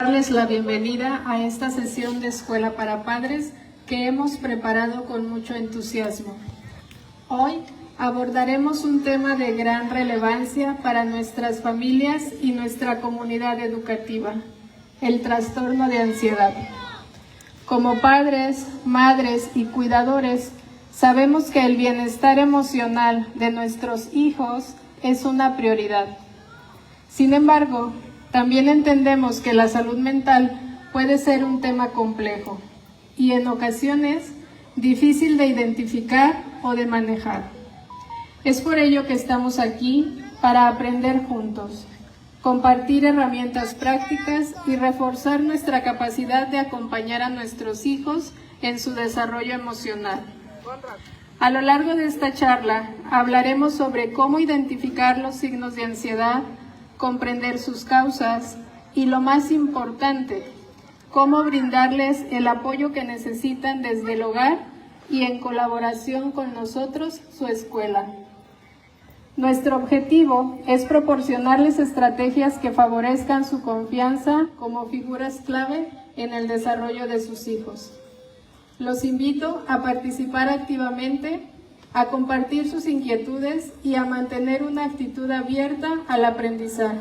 Darles la bienvenida a esta sesión de Escuela para Padres que hemos preparado con mucho entusiasmo. Hoy abordaremos un tema de gran relevancia para nuestras familias y nuestra comunidad educativa: el trastorno de ansiedad. Como padres, madres y cuidadores, sabemos que el bienestar emocional de nuestros hijos es una prioridad. Sin embargo, también entendemos que la salud mental puede ser un tema complejo y en ocasiones difícil de identificar o de manejar. Es por ello que estamos aquí para aprender juntos, compartir herramientas prácticas y reforzar nuestra capacidad de acompañar a nuestros hijos en su desarrollo emocional. A lo largo de esta charla hablaremos sobre cómo identificar los signos de ansiedad, comprender sus causas y, lo más importante, cómo brindarles el apoyo que necesitan desde el hogar y en colaboración con nosotros, su escuela. Nuestro objetivo es proporcionarles estrategias que favorezcan su confianza como figuras clave en el desarrollo de sus hijos. Los invito a participar activamente, a compartir sus inquietudes y a mantener una actitud abierta al aprendizaje.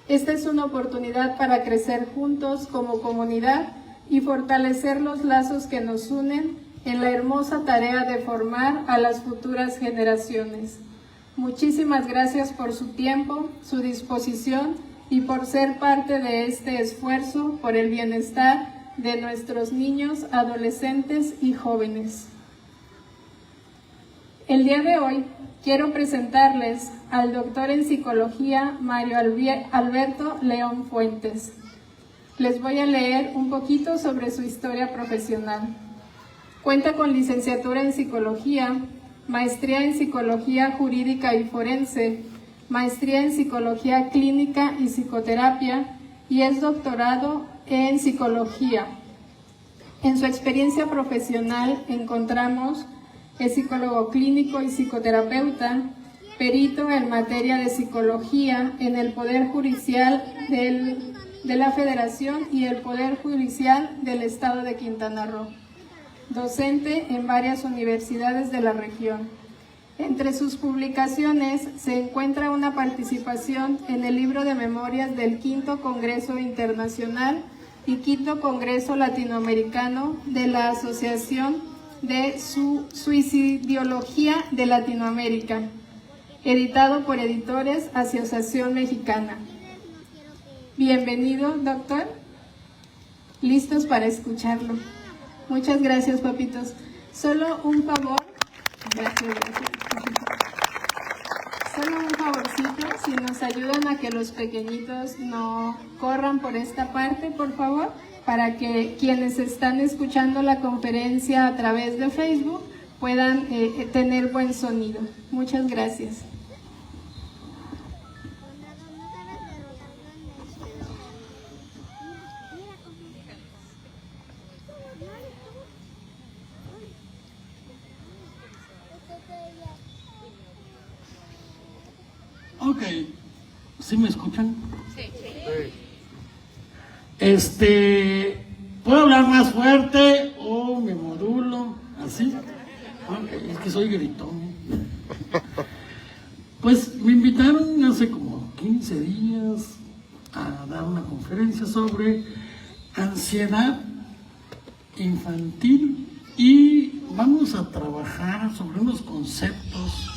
Esta es una oportunidad para crecer juntos como comunidad y fortalecer los lazos que nos unen en la hermosa tarea de formar a las futuras generaciones. Muchísimas gracias por su tiempo, su disposición y por ser parte de este esfuerzo por el bienestar de nuestros niños, adolescentes y jóvenes. El día de hoy quiero presentarles al doctor en psicología Mario Alberto León Fuentes. Les voy a leer un poquito sobre su historia profesional. Cuenta con licenciatura en psicología, maestría en psicología jurídica y forense, maestría en psicología clínica y psicoterapia y es doctorado en psicología. En su experiencia profesional encontramos: es psicólogo clínico y psicoterapeuta, perito en materia de psicología en el Poder Judicial de la Federación y el Poder Judicial del Estado de Quintana Roo, docente en varias universidades de la región. Entre sus publicaciones se encuentra una participación en el libro de memorias del Quinto Congreso Internacional y Quinto Congreso Latinoamericano de la Asociación de Suicidología de Latinoamérica, editado por Editores Asociación Mexicana. Bienvenido, doctor. Listos para escucharlo. Muchas gracias, papitos. Solo un favor. Gracias. Solo un favorcito, si nos ayudan a que los pequeñitos no corran por esta parte, por favor, para que quienes están escuchando la conferencia a través de Facebook puedan tener buen sonido. Muchas gracias. Ok, ¿sí me escuchan? Sí. ¿Puedo hablar más fuerte o me modulo? ¿Así? Okay, es que soy gritón. Pues me invitaron hace como 15 días a dar una conferencia sobre ansiedad infantil y vamos a trabajar sobre unos conceptos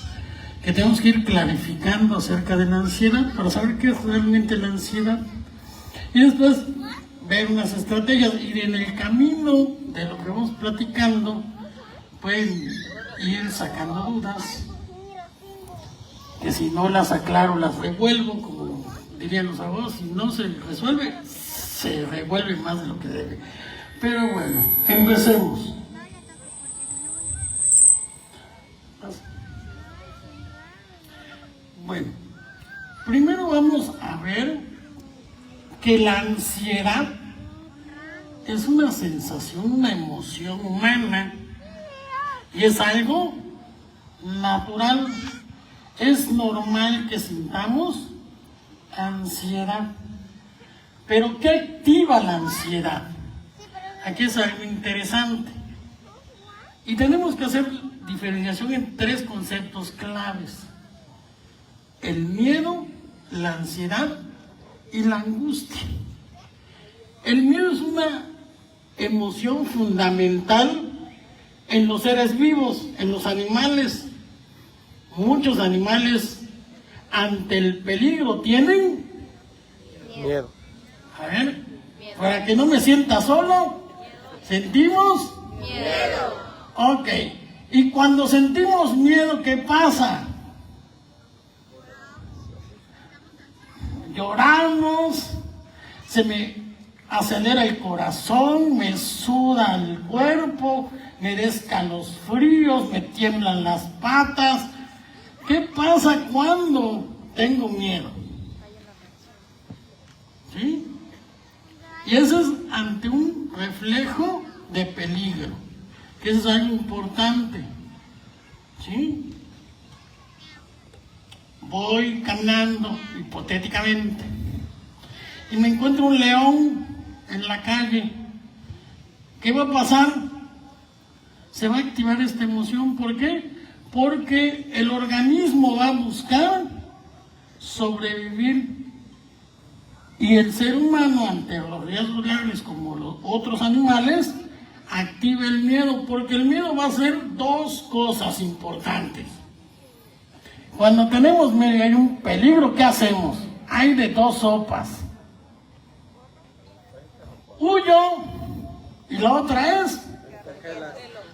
que tenemos que ir clarificando acerca de la ansiedad para saber qué es realmente la ansiedad y después ver unas estrategias y en el camino de lo que vamos platicando pueden ir sacando dudas que si no las aclaro las revuelvo, como dirían los abogados. Si no se resuelve, se revuelve más de lo que debe. Pero bueno, empecemos. Bueno, primero vamos a ver que la ansiedad es una sensación, una emoción humana y es algo natural. Es normal que sintamos ansiedad. Pero ¿qué activa la ansiedad? Aquí es algo interesante. Y tenemos que hacer diferenciación en 3 conceptos claves: el miedo, la ansiedad y la angustia. El miedo es una emoción fundamental en los seres vivos, en los animales. Muchos animales ante el peligro tienen Miedo. A ver, para que no me sienta solo, ¿sentimos? Miedo. Ok. Y cuando sentimos miedo, ¿qué pasa? Lloramos, se me acelera el corazón, me suda el cuerpo, me da escalofríos, me tiemblan las patas. ¿Qué pasa cuando tengo miedo? ¿Sí? Y eso es ante un reflejo de peligro, que eso es algo importante. ¿Sí? Voy caminando, hipotéticamente, y me encuentro un león en la calle. ¿Qué va a pasar? Se va a activar esta emoción. ¿Por qué? Porque el organismo va a buscar sobrevivir. Y el ser humano, ante los riesgos reales como los otros animales, activa el miedo, porque el miedo va a hacer 2 cosas importantes. Cuando tenemos miedo y hay un peligro, ¿qué hacemos? Hay de 2 sopas: huyo, y la otra es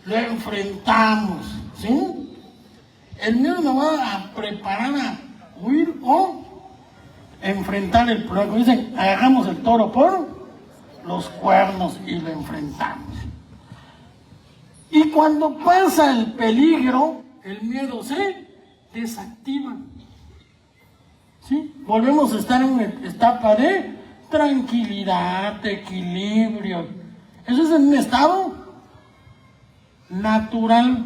lo enfrentamos. ¿Sí? El miedo nos va a preparar a huir o enfrentar el problema. Dicen, agarramos el toro por los cuernos y lo enfrentamos. Y cuando pasa el peligro, el miedo se desactiva. ¿Sí? Volvemos a estar en una etapa de tranquilidad, de equilibrio. Eso es en un estado natural.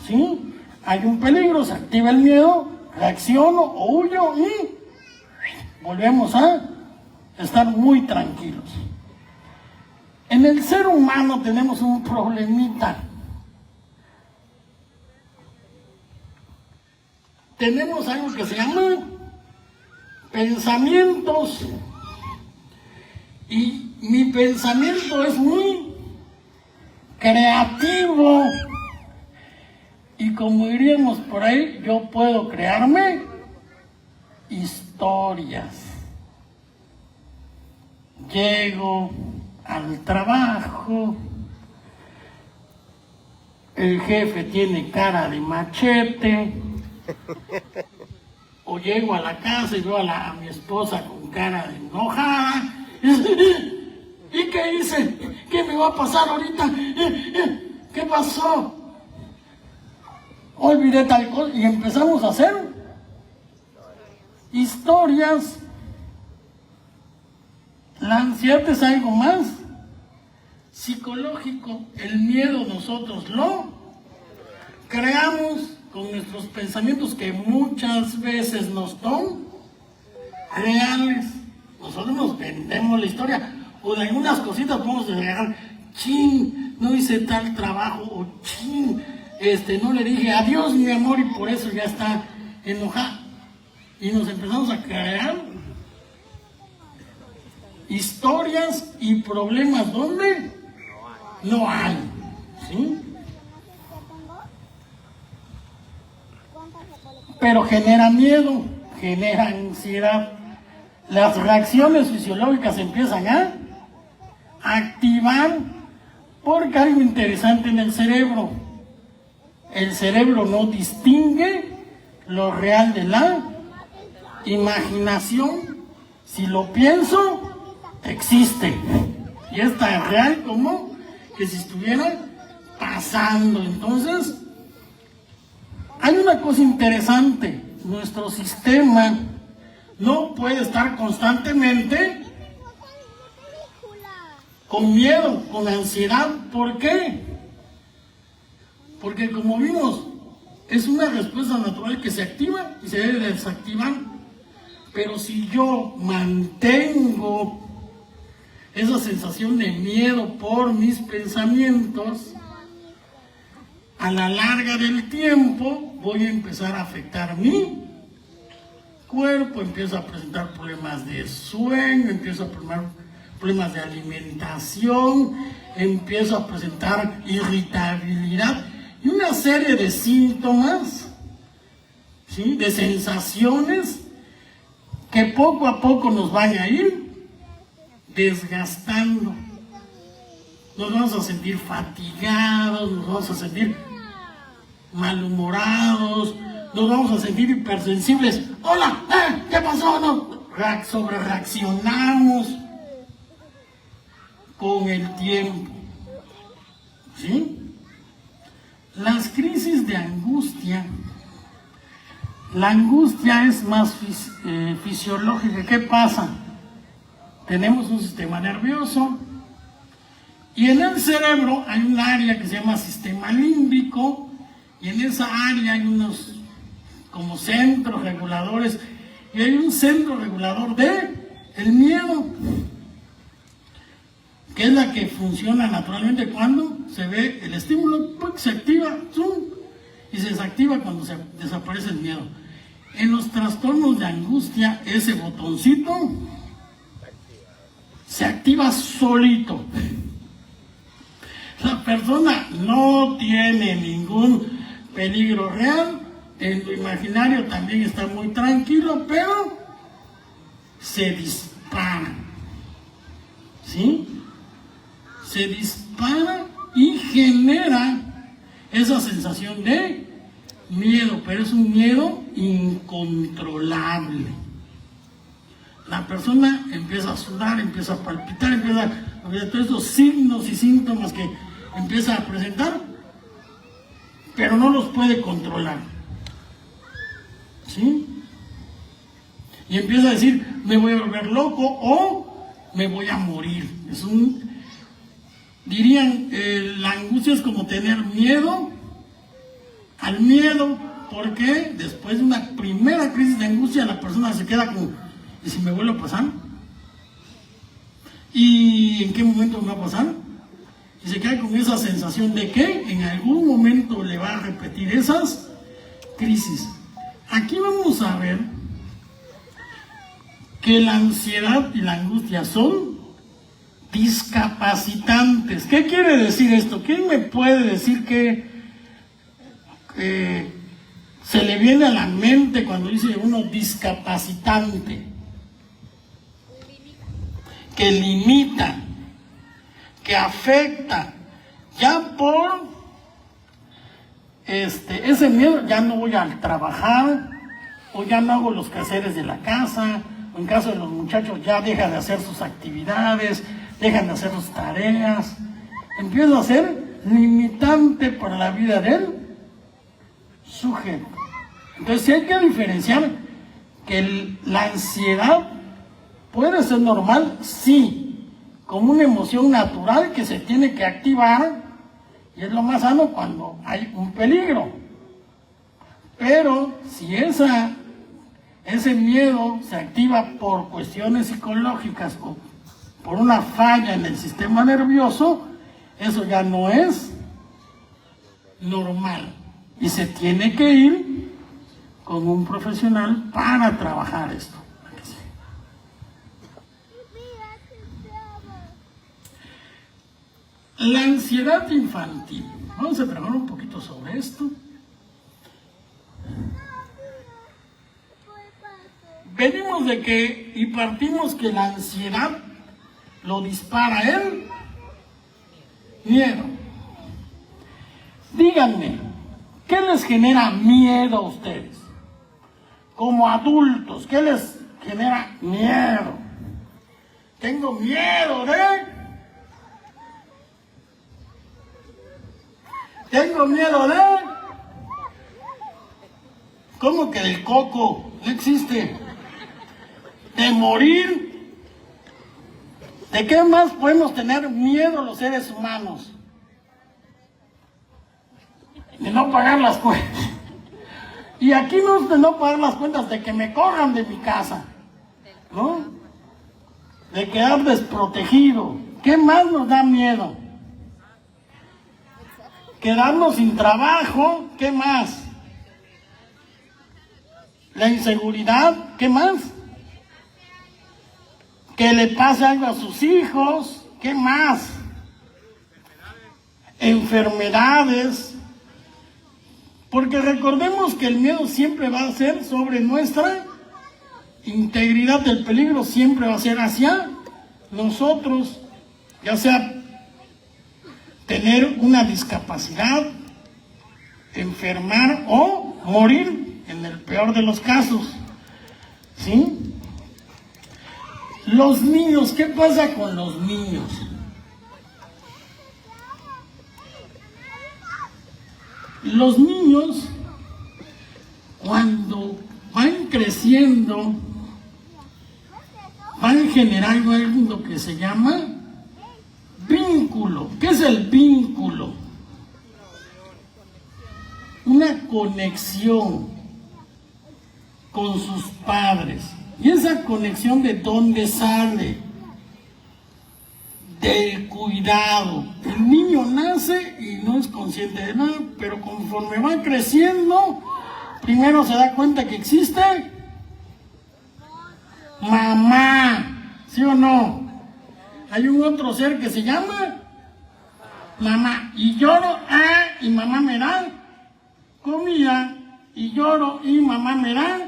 ¿Sí? Hay un peligro, se activa el miedo, reacciono o huyo y volvemos a estar muy tranquilos. En el ser humano tenemos un problemita. Tenemos algo que se llama pensamientos. Y mi pensamiento es muy creativo. Y como diríamos por ahí, yo puedo crearme historias. Llego al trabajo, el jefe tiene cara de machete, o llego a la casa y veo a mi esposa con cara de enojada. ¿Y qué hice? ¿Qué me va a pasar ahorita? ¿Qué pasó? Olvidé tal cosa y empezamos a hacer historias. La ansiedad es algo más psicológico. El miedo nosotros lo creamos con nuestros pensamientos, que muchas veces no son reales. Nosotros nos vendemos la historia, o de algunas cositas podemos agregar: chin, no hice tal trabajo, o chin, no le dije adiós mi amor y por eso ya está enojada. Y nos empezamos a crear historias y problemas donde no hay. ¿Sí? Pero genera miedo, genera ansiedad. Las reacciones fisiológicas empiezan a activar, porque hay algo interesante en el cerebro. El cerebro no distingue lo real de la imaginación. Si lo pienso, existe. Y es tan real como que si estuviera pasando. Entonces, hay una cosa interesante. Nuestro sistema no puede estar constantemente con miedo, con ansiedad. ¿Por qué? Porque como vimos, es una respuesta natural que se activa y se debe desactivar. Pero si yo mantengo esa sensación de miedo por mis pensamientos, a la larga del tiempo voy a empezar a afectar mi cuerpo, empiezo a presentar problemas de sueño, empiezo a presentar problemas de alimentación, empiezo a presentar irritabilidad y una serie de síntomas, ¿sí?, de sensaciones que poco a poco nos van a ir desgastando. Nos vamos a sentir fatigados, nos vamos a sentir malhumorados, nos vamos a sentir hipersensibles. ¡Hola! ¿Qué pasó? No, sobre reaccionamos con el tiempo. ¿Sí? Las crisis de angustia. La angustia es más fisiológica. ¿Qué pasa? Tenemos un sistema nervioso y en el cerebro hay un área que se llama sistema límbico y en esa área hay unos como centros reguladores y hay un centro regulador del miedo, que es la que funciona naturalmente cuando se ve el estímulo, se activa, ¡zum!, y se desactiva cuando se desaparece el miedo. En los trastornos de angustia, ese botoncito se activa solito. La persona no tiene ningún peligro real, en lo imaginario también está muy tranquilo, pero se dispara. ¿Sí? Se dispara y genera esa sensación de miedo, pero es un miedo incontrolable. La persona empieza a sudar, empieza a palpitar, empieza a ver todos esos signos y síntomas que empieza a presentar, pero no los puede controlar. ¿Sí? Y empieza a decir, me voy a volver loco o me voy a morir. Dirían, la angustia es como tener miedo al miedo, porque después de una primera crisis de angustia la persona se queda como, ¿y si me vuelve a pasar? ¿Y en qué momento me va a pasar? Y se queda con esa sensación de que en algún momento le va a repetir esas crisis. Aquí vamos a ver que la ansiedad y la angustia son discapacitantes. ¿Qué quiere decir esto? ¿Quién me puede decir que se le viene a la mente cuando dice uno discapacitante? Que limita, que afecta, ya por ese miedo, ya no voy a trabajar, o ya no hago los quehaceres de la casa, o en caso de los muchachos ya dejan de hacer sus actividades, dejan de hacer sus tareas, empieza a ser limitante para la vida del sujeto. Entonces sí hay que diferenciar que la ansiedad puede ser normal, sí, como una emoción natural que se tiene que activar, y es lo más sano cuando hay un peligro. Pero si ese miedo se activa por cuestiones psicológicas o por una falla en el sistema nervioso, eso ya no es normal y se tiene que ir con un profesional para trabajar esto. La ansiedad infantil. Vamos a trabajar un poquito sobre esto. Venimos de que y partimos que la ansiedad lo dispara el miedo. Díganme, ¿qué les genera miedo a ustedes? Como adultos, ¿qué les genera miedo? Tengo miedo de... Tengo miedo de... ¿Cómo que del coco? No existe. De morir. ¿De qué más podemos tener miedo los seres humanos? De no pagar las cuentas. Y aquí no es de no pagar las cuentas, de que me corran de mi casa, ¿no? de quedar desprotegido. ¿Qué más nos da miedo? Quedarnos sin trabajo. ¿Qué más? La inseguridad. ¿Qué más? Que le pase algo a sus hijos. ¿Qué más? Enfermedades. Porque recordemos que el miedo siempre va a ser sobre nuestra integridad. El peligro siempre va a ser hacia nosotros, ya sea tener una discapacidad, enfermar o morir en el peor de los casos. ¿Sí? Los niños, ¿qué pasa con los niños? Los niños, cuando van creciendo, van generando algo que se llama vínculo. ¿Qué es el vínculo? Una conexión con sus padres. ¿Y esa conexión de dónde sale? Del cuidado. El niño nace y no es consciente de nada, pero conforme va creciendo, primero se da cuenta que existe mamá, ¿sí o no? Hay un otro ser que se llama mamá, y lloro, y mamá me da comida, y lloro y mamá me da,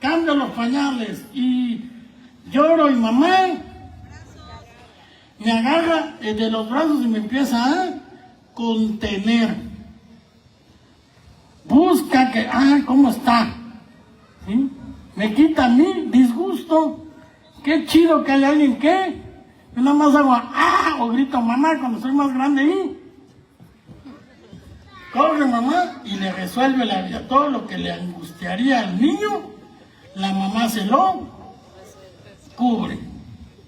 cambio los pañales, y lloro y mamá me agarra de los brazos y me empieza a contener. Busca que, ¿cómo está? ¿Sí? Me quita mi disgusto. Qué chido que hay alguien que yo nada más hago o grito mamá cuando soy más grande y corre mamá y le resuelve la vida. Todo lo que le angustiaría al niño, la mamá se lo cubre.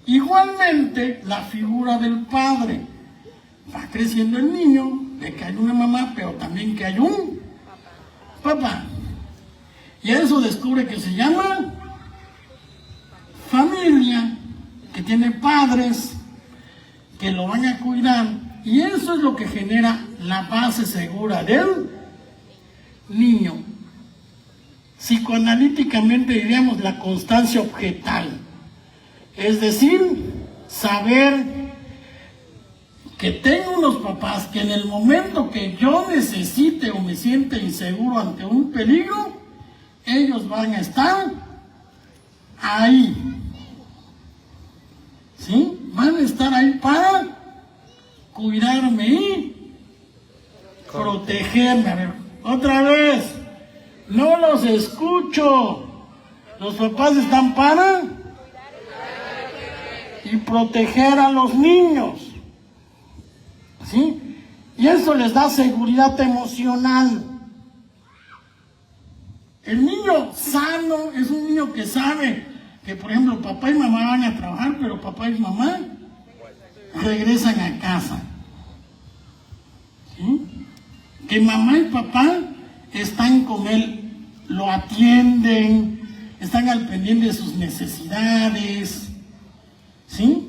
Igualmente la figura del padre. Va creciendo el niño, de que hay una mamá, pero también que hay un papá. Y eso descubre que se llama familia, que tiene padres que lo van a cuidar. Y eso es lo que genera la base segura del niño. Psicoanalíticamente diríamos la constancia objetal. Es decir, saber que tengo unos papás que en el momento que yo necesite o me siente inseguro ante un peligro, ellos van a estar ahí. ¿Sí? Van a estar ahí para cuidarme y protegerme. A ver, otra vez, no los escucho. Los papás están para y proteger a los niños. ¿Sí? Y eso les da seguridad emocional. El niño sano es un niño que sabe que, por ejemplo, papá y mamá van a trabajar, pero papá y mamá regresan a casa. ¿Sí? Que mamá y papá están con él, lo atienden, están al pendiente de sus necesidades. ¿Sí?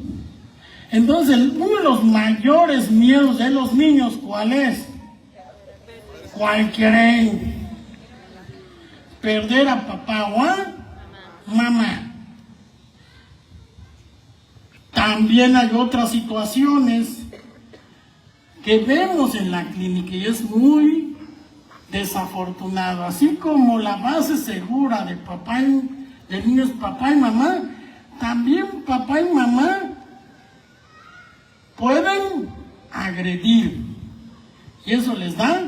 Entonces, uno de los mayores miedos de los niños, ¿cuál es? ¿Cuál quieren? Perder a papá o a mamá. También hay otras situaciones que vemos en la clínica y es muy desafortunado. Así como la base segura de niño es papá y mamá, también papá y mamá pueden agredir. Y eso les da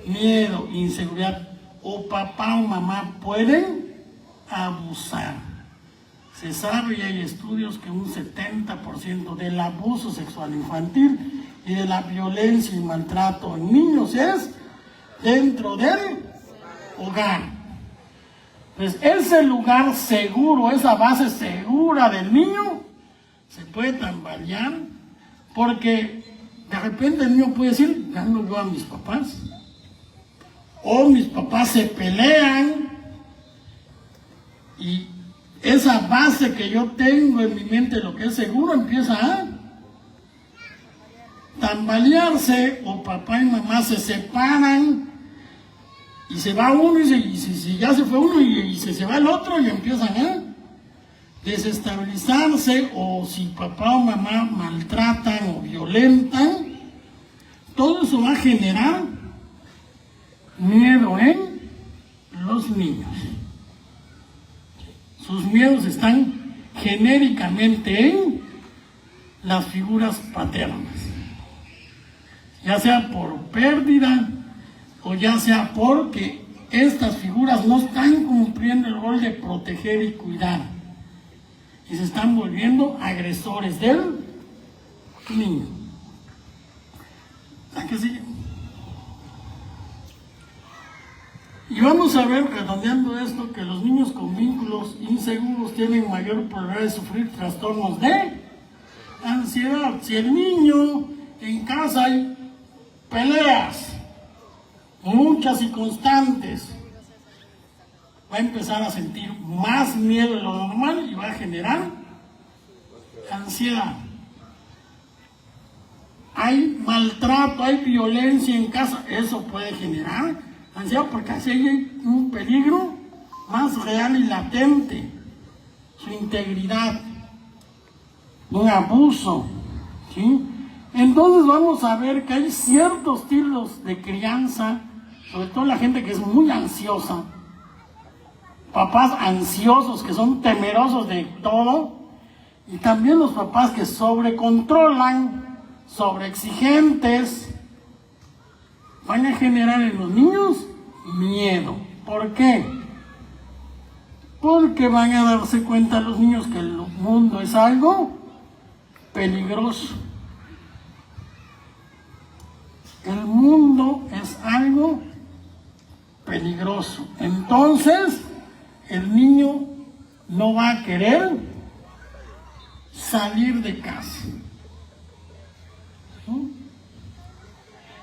miedo, inseguridad. O papá o mamá pueden abusar. Se sabe y hay estudios que un 70% del abuso sexual infantil y de la violencia y maltrato en niños es dentro del hogar. Pues ese lugar seguro, esa base segura del niño, se puede tambalear porque de repente el niño puede decir, ya no veo a mis papás. O mis papás se pelean y esa base que yo tengo en mi mente, lo que es seguro, empieza a tambalearse, o papá y mamá se separan y se va uno y si ya se fue uno y se va el otro y empiezan a desestabilizarse, o si papá o mamá maltratan o violentan, todo eso va a generar miedo en los niños. Sus miedos están genéricamente en las figuras paternas, ya sea por pérdida o ya sea porque estas figuras no están cumpliendo el rol de proteger y cuidar y se están volviendo agresores del niño. ¿A qué sigue? Y vamos a ver, redondeando esto, que los niños con vínculos inseguros tienen mayor probabilidad de sufrir trastornos de ansiedad. Si el niño en casa hay peleas, muchas y constantes, va a empezar a sentir más miedo de lo normal y va a generar ansiedad. Hay maltrato, hay violencia en casa, eso puede generar ansiedad, porque así hay un peligro más real y latente, su integridad, un abuso, ¿sí? Entonces vamos a ver que hay ciertos estilos de crianza, sobre todo la gente que es muy ansiosa, papás ansiosos que son temerosos de todo, y también los papás que sobrecontrolan, sobreexigentes, van a generar en los niños miedo. ¿Por qué? Porque van a darse cuenta los niños que el mundo es algo peligroso. El mundo es algo peligroso. Entonces, el niño no va a querer salir de casa.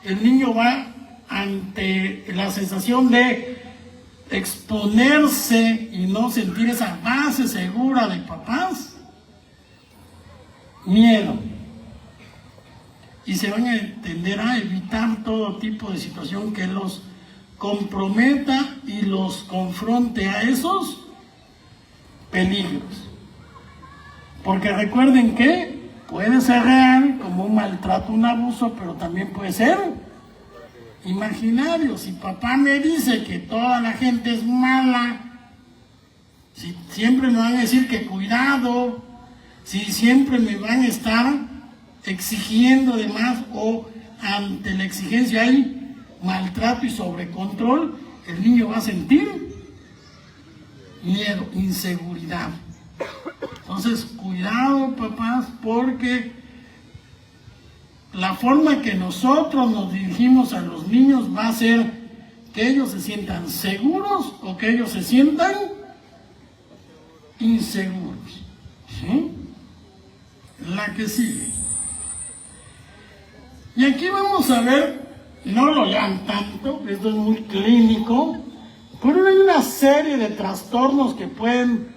El niño va ante la sensación de exponerse y no sentir esa base segura de papás, miedo. Y se van a tender a evitar todo tipo de situación que los comprometa y los confronte a esos peligros. Porque recuerden que puede ser real, como un maltrato, un abuso, pero también puede ser imaginario. Si papá me dice que toda la gente es mala, si siempre me van a decir que cuidado, si siempre me van a estar exigiendo de más, o ante la exigencia hay maltrato y sobrecontrol, el niño va a sentir miedo, inseguridad. Entonces, cuidado, papás, porque la forma que nosotros nos dirigimos a los niños va a ser que ellos se sientan seguros o que ellos se sientan inseguros. ¿Sí? La que sigue. Y aquí vamos a ver, no lo lean tanto, esto es muy clínico, pero hay una serie de trastornos que pueden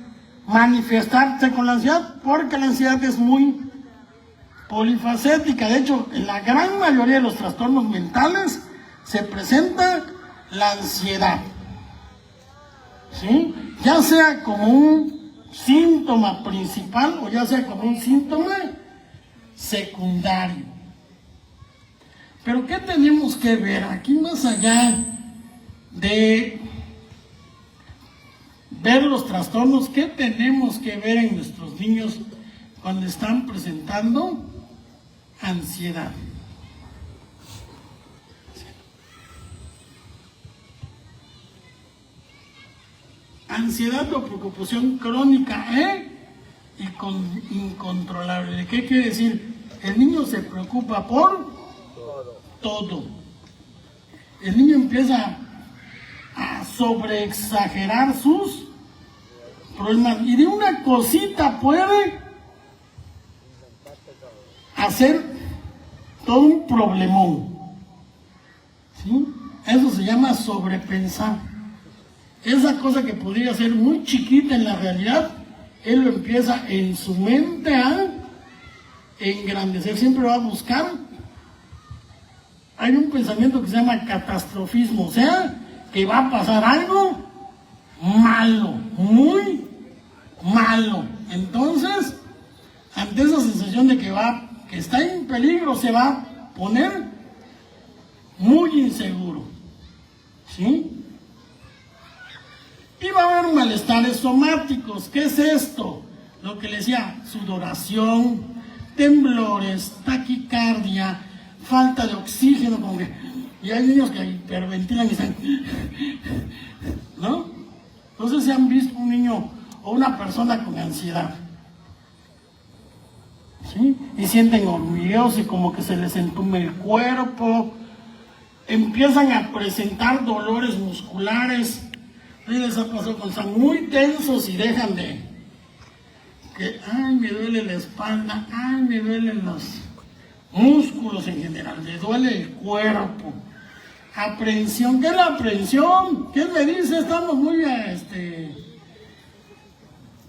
manifestarse con la ansiedad, porque la ansiedad es muy polifacética. De hecho, en la gran mayoría de los trastornos mentales se presenta la ansiedad, ¿sí? Ya sea como un síntoma principal o ya sea como un síntoma secundario. Pero ¿qué tenemos que ver aquí más allá de ver los trastornos? ¿Qué tenemos que ver en nuestros niños cuando están presentando ansiedad? Ansiedad o preocupación crónica y incontrolable. ¿Qué quiere decir? El niño se preocupa por todo. El niño empieza a sobreexagerar sus problemas y de una cosita puede hacer todo un problemón, ¿sí? Eso se llama sobrepensar. Esa cosa que podría ser muy chiquita en la realidad él lo empieza en su mente a engrandecer, siempre va a buscar. Hay un pensamiento que se llama catastrofismo, o sea, que va a pasar algo malo, muy malo. Entonces, ante esa sensación de que está en peligro, se va a poner muy inseguro, ¿sí? Y va a haber malestares somáticos. ¿Qué es esto? Lo que le decía, sudoración, temblores, taquicardia, falta de oxígeno, como que, y hay niños que hiperventilan y están, ¿no? Entonces se han visto un niño o una persona con ansiedad, ¿sí? Y sienten hormigueos y como que se les entume el cuerpo, empiezan a presentar dolores musculares. Les ha pasado cuando están muy tensos y dejan de que, ay, me duele la espalda, ay, me duelen los músculos en general, le duele el cuerpo. Aprehensión. ¿Qué es la aprehensión? ¿Quién me dice? Estamos muy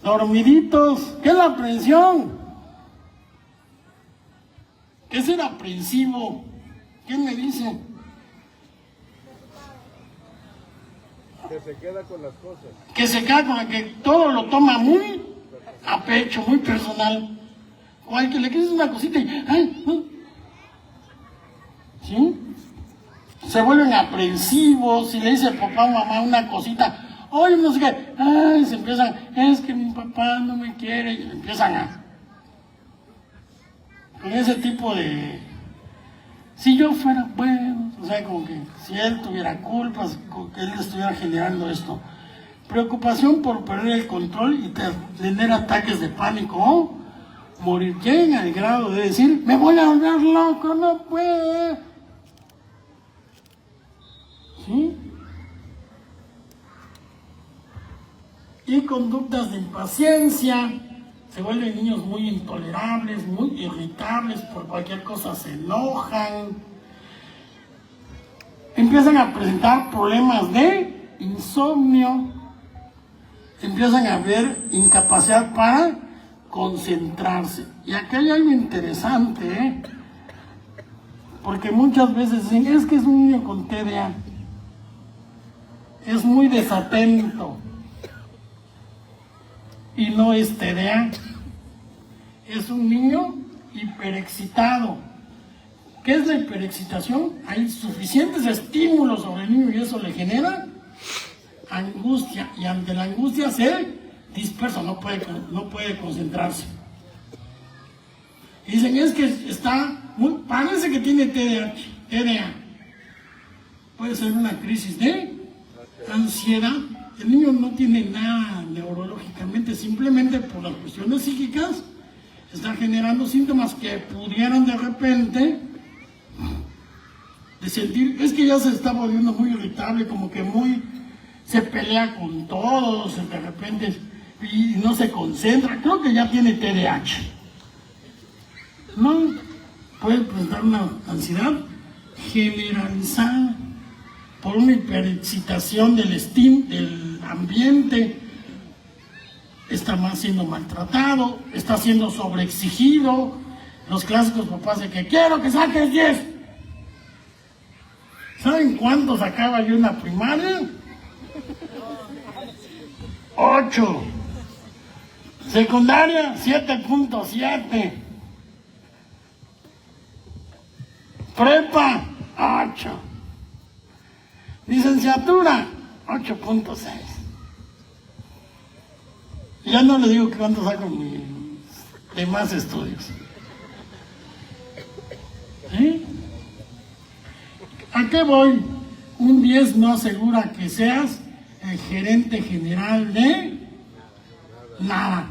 dormiditos. ¿Qué es la aprehensión? ¿Qué es ser aprensivo? ¿Quién me dice? Que se queda con las cosas. Que se queda con la que todo lo toma muy a pecho, muy personal. O al que le quieres una cosita y ¡ay! ¿Sí? Se vuelven aprensivos. Si le dice el papá o mamá una cosita, oye, no sé qué, ¡ay! Se empiezan, es que mi papá no me quiere. Y empiezan con ese tipo de, si yo fuera bueno, o sea, como que si él tuviera culpas, que él estuviera generando esto. Preocupación por perder el control y tener ataques de pánico o morir. Llega al grado de decir, me voy a volver loco, no puedo. ¿Sí? Y conductas de impaciencia. Se vuelven niños muy intolerables, muy irritables, por cualquier cosa se enojan. Empiezan a presentar problemas de insomnio. Empiezan a haber incapacidad para concentrarse. Y aquí hay algo interesante, porque muchas veces dicen, es que es un niño con TDA. Es muy desatento. Y no es TDA, es un niño hiperexcitado. ¿Qué es la hiperexcitación? Hay suficientes estímulos sobre el niño y eso le genera angustia. Y ante la angustia se dispersa, no puede concentrarse. Y dicen, es que parece que tiene TDA. Puede ser una crisis de ansiedad. El niño no tiene nada neurológicamente, simplemente por las cuestiones psíquicas está generando síntomas que pudieran de repente de sentir, es que ya se está volviendo muy irritable, como que se pelea con todos de repente y no se concentra. Creo que ya tiene TDAH. No puede presentar una ansiedad generalizada por una hiperexcitación del ambiente, está siendo maltratado, está siendo sobreexigido. Los clásicos papás de que quiero que saques 10. ¿Saben cuánto sacaba yo en la primaria? 8. Secundaria, 7.7. Prepa, 8. Licenciatura, 8.6. Ya no le digo cuánto saco en mis demás estudios. ¿Sí? ¿A qué voy? Un 10 no asegura que seas el gerente general de nada.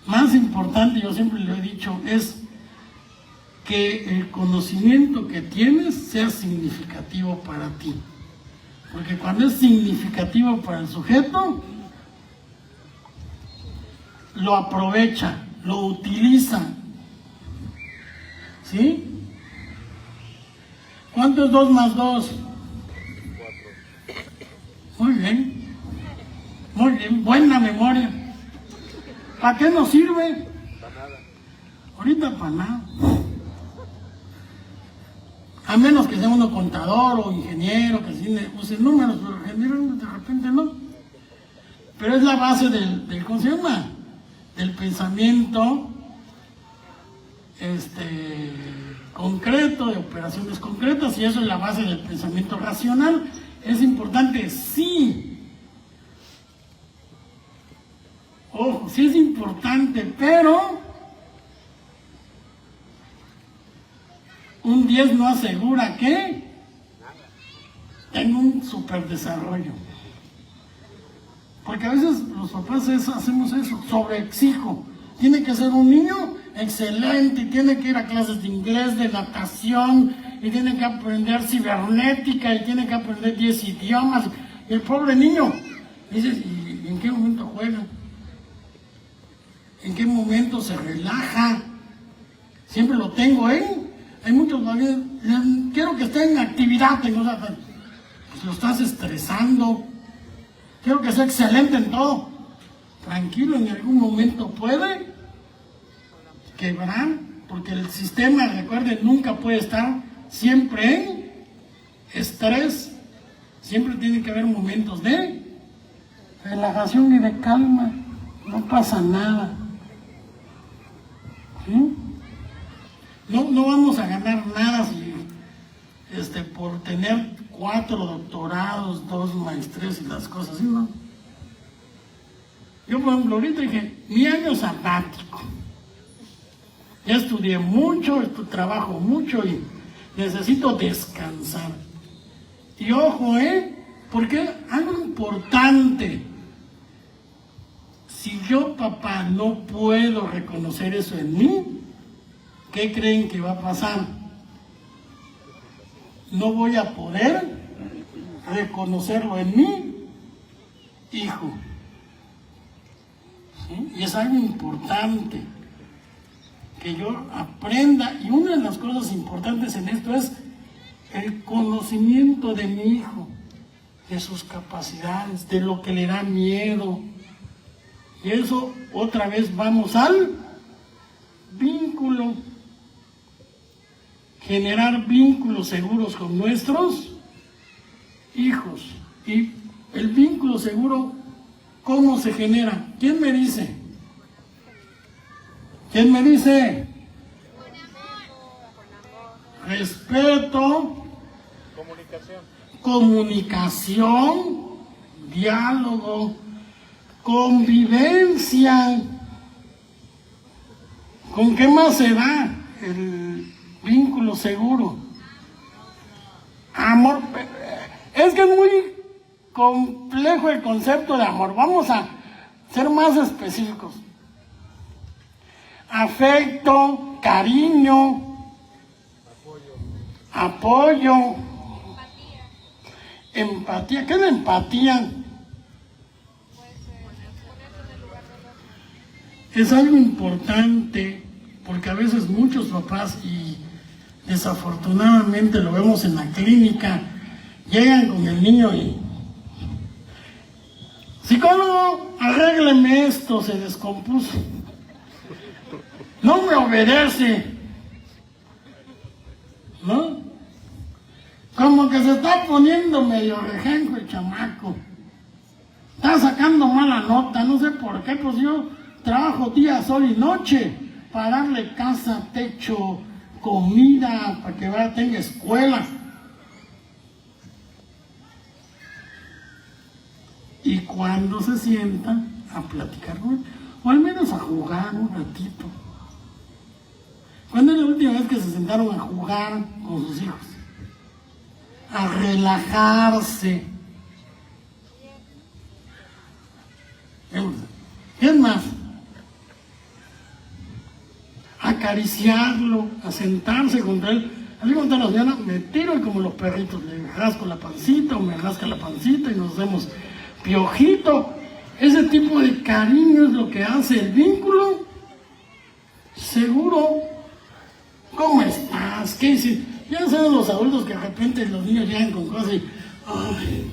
Más importante, yo siempre lo he dicho, es que el conocimiento que tienes sea significativo para ti. Porque cuando es significativo para el sujeto, lo aprovecha, lo utiliza. ¿Sí? ¿Cuánto es 2 más 2? 4. Muy bien. buena memoria. ¿Para qué nos sirve? Para nada. Ahorita para nada. A menos que sea uno contador o ingeniero, que sí use números, pero ingeniero de repente no. Pero es la base del ¿cómo se llama? Del pensamiento concreto, de operaciones concretas, y eso es la base del pensamiento racional. ¿Es importante? Sí. Ojo, sí es importante, pero un 10 no asegura que tenga un superdesarrollo. Porque a veces los papás hacemos eso, sobreexijo. Tiene que ser un niño excelente, y tiene que ir a clases de inglés, de natación, y tiene que aprender cibernética, y tiene que aprender 10 idiomas. Y el pobre niño, dices, ¿y en qué momento juega? ¿En qué momento se relaja? Siempre lo tengo, Hay muchos padres, quiero que esté en actividad, pues lo estás estresando. Quiero que sea excelente en todo. Tranquilo, en algún momento puede quebrar, porque el sistema, recuerden, nunca puede estar siempre en estrés. Siempre tiene que haber momentos de relajación y de calma. No pasa nada. ¿Sí? No vamos a ganar nada si, por tener 4 doctorados, 2 maestrías y las cosas así, ¿no? Yo, por ejemplo, ahorita dije, mi año sabático. Ya estudié mucho, trabajo mucho y necesito descansar. Y ojo, porque algo importante, si yo, papá, no puedo reconocer eso en mí, ¿qué creen que va a pasar? No voy a poder reconocerlo en mi hijo. ¿Sí? Y es algo importante que yo aprenda. Y una de las cosas importantes en esto es el conocimiento de mi hijo, de sus capacidades, de lo que le da miedo. Y eso, otra vez, vamos al vínculo. Generar vínculos seguros con nuestros hijos. Y el vínculo seguro, ¿cómo se genera? ¿Quién me dice? ¿Quién me dice? Respeto. Comunicación. Diálogo. Convivencia. ¿Con qué más se da el vínculo seguro? Amor. Es que es muy complejo el concepto de amor. Vamos a ser más específicos. Afecto, cariño, apoyo, empatía. ¿Qué es la empatía? Es algo importante, porque a veces muchos papás, y desafortunadamente lo vemos en la clínica, llegan con el niño y: psicólogo, arrégleme esto, se descompuso. No me obedece. ¿No? Como que se está poniendo medio rejenco el chamaco. Está sacando mala nota, no sé por qué, pues yo trabajo día, sol y noche para darle casa, techo, comida, para que tenga escuela. Y cuando se sientan a platicar, o al menos a jugar un ratito. ¿Cuándo es la última vez que se sentaron a jugar con sus hijos? A relajarse. ¿Qué más? Acariciarlo, a sentarse contra él. Así contra la mañana me tiro y como los perritos, le rasco la pancita o me rasca la pancita y nos hacemos piojito. Ese tipo de cariño es lo que hace el vínculo seguro. ¿Cómo estás? ¿Qué hiciste? Ya saben los adultos que de repente los niños llegan con cosas y... ¡ay!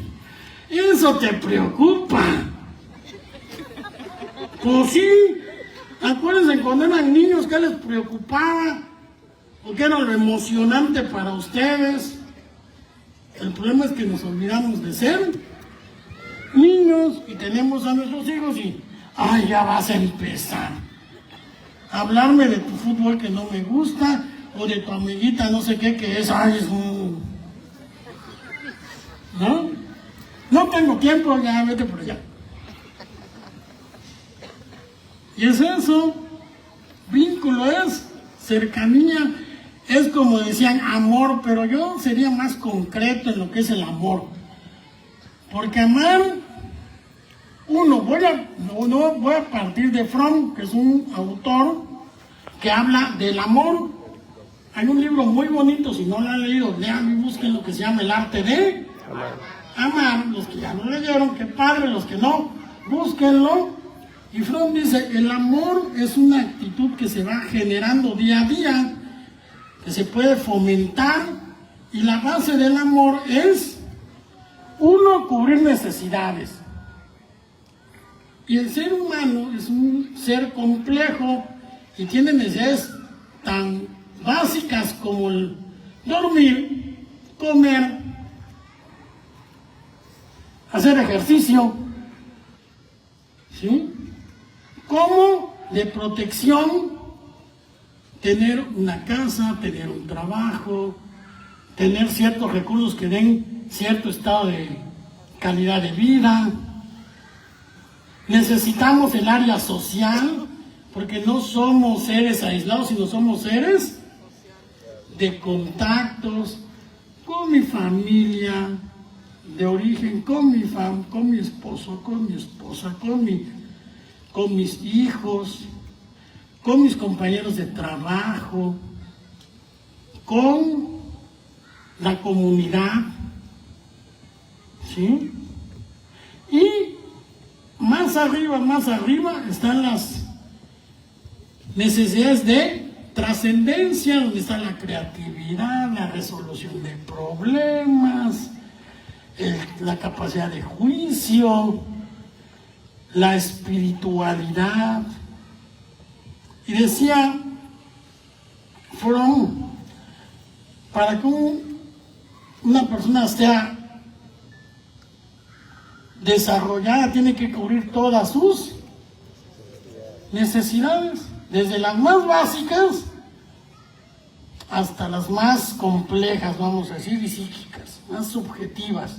Eso te preocupa. Pues sí, acuérdense cuando eran niños, ¿qué les preocupaba? ¿O qué era lo emocionante para ustedes? El problema es que nos olvidamos de ser niños y tenemos a nuestros hijos y, ay, ya vas a empezar a hablarme de tu fútbol que no me gusta, o de tu amiguita no sé qué que es, ay, es un... ¿No? No tengo tiempo, ya vete por allá. Y es eso, vínculo es cercanía, es como decían amor, pero yo sería más concreto en lo que es el amor. Porque amar, voy a partir de Fromm, que es un autor que habla del amor. Hay un libro muy bonito, si no lo han leído, lean y busquen lo que se llama El arte de amar. Los que ya lo leyeron, qué padre, los que no, búsquenlo. Y Fromm dice, el amor es una actitud que se va generando día a día, que se puede fomentar, y la base del amor es, uno, cubrir necesidades. Y el ser humano es un ser complejo y tiene necesidades tan básicas como el dormir, comer, hacer ejercicio, ¿sí? Como de protección, tener una casa, tener un trabajo, tener ciertos recursos que den cierto estado de calidad de vida. Necesitamos el área social, porque no somos seres aislados, sino somos seres de contactos con mi familia de origen, con mi esposo, con mi esposa, con mis hijos, con mis compañeros de trabajo, con la comunidad, ¿sí? Y más arriba están las necesidades de trascendencia, donde está la creatividad, la resolución de problemas, la capacidad de juicio, la espiritualidad. Y decía Fromm, para que una persona sea desarrollada, tiene que cubrir todas sus necesidades, desde las más básicas hasta las más complejas, vamos a decir, y psíquicas, más subjetivas.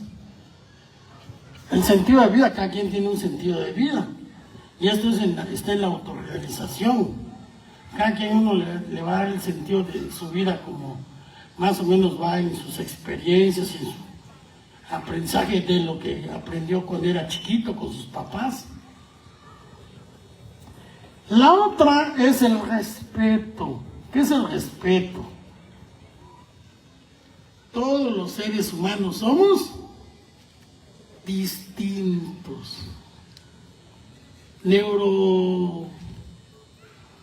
El sentido de vida, cada quien tiene un sentido de vida, y esto está en la autorrealización. Cada quien uno le va a dar el sentido de su vida como más o menos va en sus experiencias, en su aprendizaje de lo que aprendió cuando era chiquito con sus papás. La otra es el respeto. ¿Qué es el respeto? Todos los seres humanos somos distintos,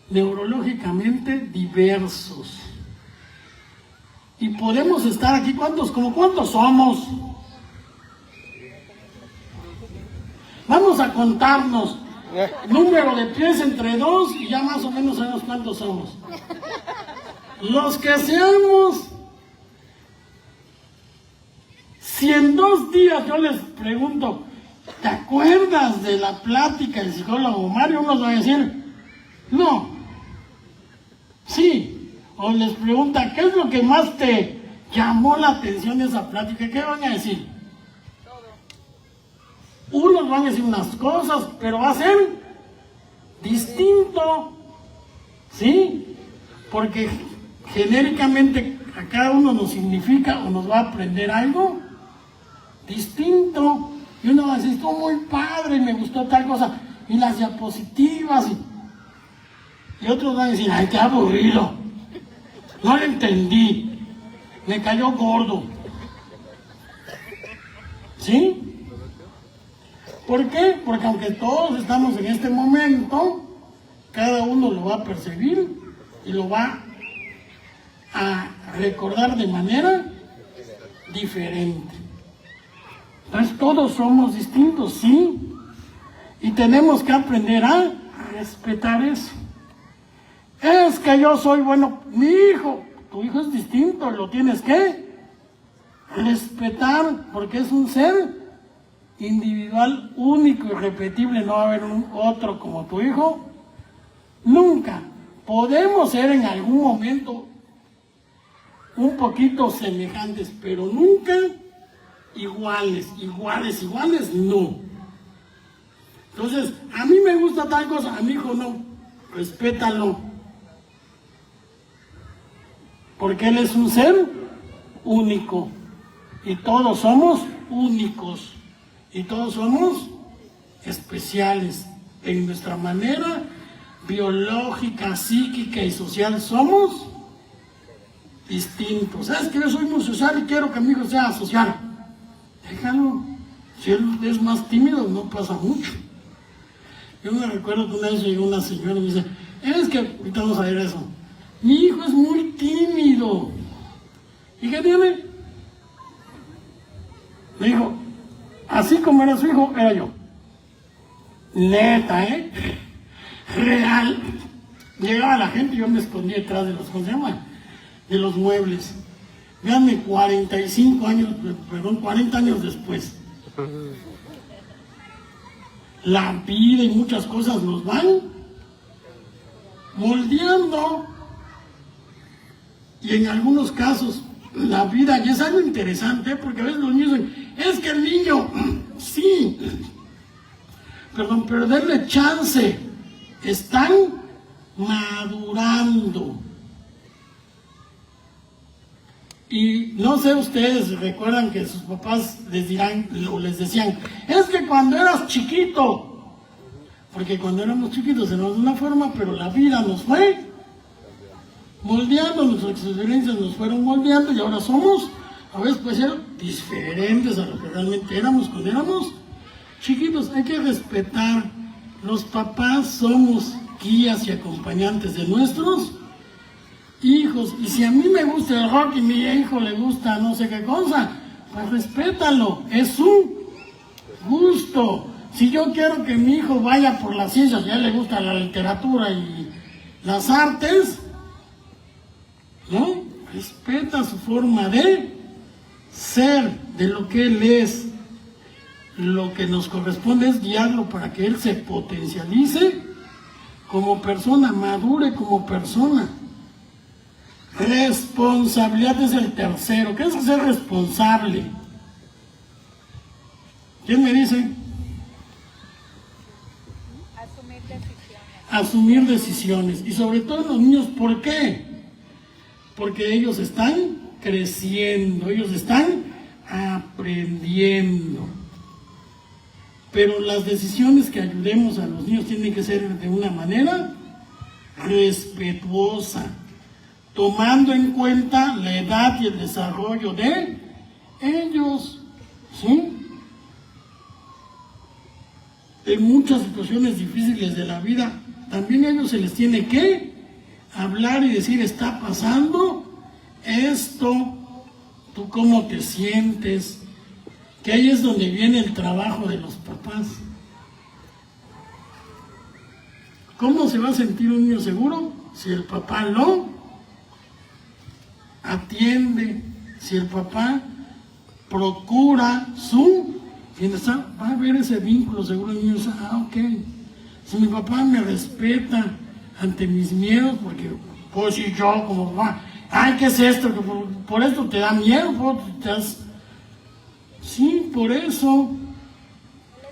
neurológicamente diversos, y podemos estar aquí, ¿cuántos somos? Vamos a contarnos número de pies entre dos y ya más o menos sabemos cuántos somos. Los que seamos, si en 2 días yo les pregunto, ¿te acuerdas de la plática del psicólogo Mario? Unos van a decir, no, sí. O les pregunta, ¿qué es lo que más te llamó la atención de esa plática? ¿Qué van a decir? Unos van a decir unas cosas, pero va a ser distinto, ¿sí? Porque genéricamente a cada uno nos significa o nos va a aprender algo distinto. Y uno va a decir, estuvo muy padre, me gustó tal cosa, y las diapositivas, y otros van a decir, ay, qué aburrido, no lo entendí, me cayó gordo, ¿sí? ¿Por qué? Porque aunque todos estamos en este momento, cada uno lo va a percibir y lo va a recordar de manera diferente. Entonces todos somos distintos, sí, y tenemos que aprender a respetar eso. Es que yo soy bueno, mi hijo, tu hijo es distinto, lo tienes que respetar, porque es un ser individual, único, irrepetible, no va a haber otro como tu hijo, nunca. Podemos ser en algún momento un poquito semejantes, pero nunca iguales, no. Entonces, a mí me gusta tal cosa, a mi hijo no, respétalo. Porque él es un ser único y todos somos únicos y todos somos especiales. En nuestra manera biológica, psíquica y social somos distintos. ¿Sabes que yo soy muy social y quiero que mi hijo sea social? Déjalo. Si él es más tímido, no pasa mucho. Yo me recuerdo que una vez llegó una señora y me dice, es que, ahorita vamos a ver eso, mi hijo es muy tímido. ¿Y qué tiene? Me dijo, así como era su hijo, era yo. Neta, real. Llegaba la gente y yo me escondía detrás de los, ¿cómo se llama? De los muebles. Véanme, 40 años después. La vida y muchas cosas nos van moldeando. Y en algunos casos, la vida, y es algo interesante, porque a veces los niños dicen, es que el niño, sí, perdón, pero denle chance, están madurando. Y no sé, ustedes recuerdan que sus papás les dirán, o les decían, es que cuando eras chiquito, porque cuando éramos chiquitos éramos de una forma, pero la vida nos fue moldeando, nuestras experiencias nos fueron moldeando y ahora somos, a veces puede ser diferentes a lo que realmente éramos cuando éramos chiquitos. Hay que respetar, los papás somos guías y acompañantes de nuestros hijos, y si a mí me gusta el rock y a mi hijo le gusta no sé qué cosa, pues respétalo, es su gusto. Si yo quiero que mi hijo vaya por las ciencias, ya le gusta la literatura y las artes, ¿no? Respeta su forma de ser, de lo que él es. Lo que nos corresponde es guiarlo para que él se potencialice como persona, madure como persona. Responsabilidad es el tercero. ¿Qué es ser responsable? ¿Quién me dice? Asumir decisiones. Asumir decisiones. Y sobre todo los niños, ¿por qué? Porque ellos están creciendo, ellos están aprendiendo. Pero las decisiones que ayudemos a los niños tienen que ser de una manera respetuosa, tomando en cuenta la edad y el desarrollo de ellos, ¿sí? En muchas situaciones difíciles de la vida, también a ellos se les tiene que hablar y decir, está pasando esto, tú cómo te sientes, que ahí es donde viene el trabajo de los papás. ¿Cómo se va a sentir un niño seguro? Si el papá lo atiende, si el papá procura su bienestar, va a haber ese vínculo seguro. El niño dice, ok, si mi papá me respeta ante mis miedos, porque pues si yo como papá, ay, ¿qué es esto? Que por esto te da miedo, sí, por eso.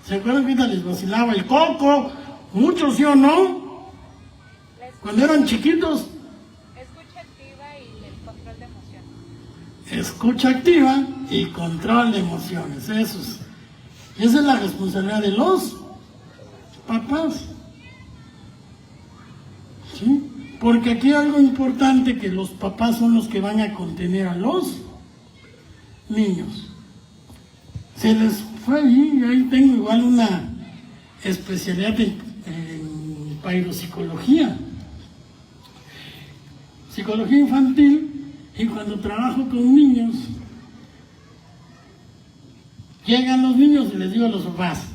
¿Se acuerdan que ahorita les vacilaba el coco? Muchos, ¿sí o no? Cuando eran chiquitos. Escucha activa y el control de emociones. Escucha activa y control de emociones. Esa es la responsabilidad de los papás. ¿Sí? Porque aquí hay algo importante, que los papás son los que van a contener a los niños. Se les fue ahí tengo igual una especialidad en psicología infantil, y cuando trabajo con niños, llegan los niños y les digo a los papás,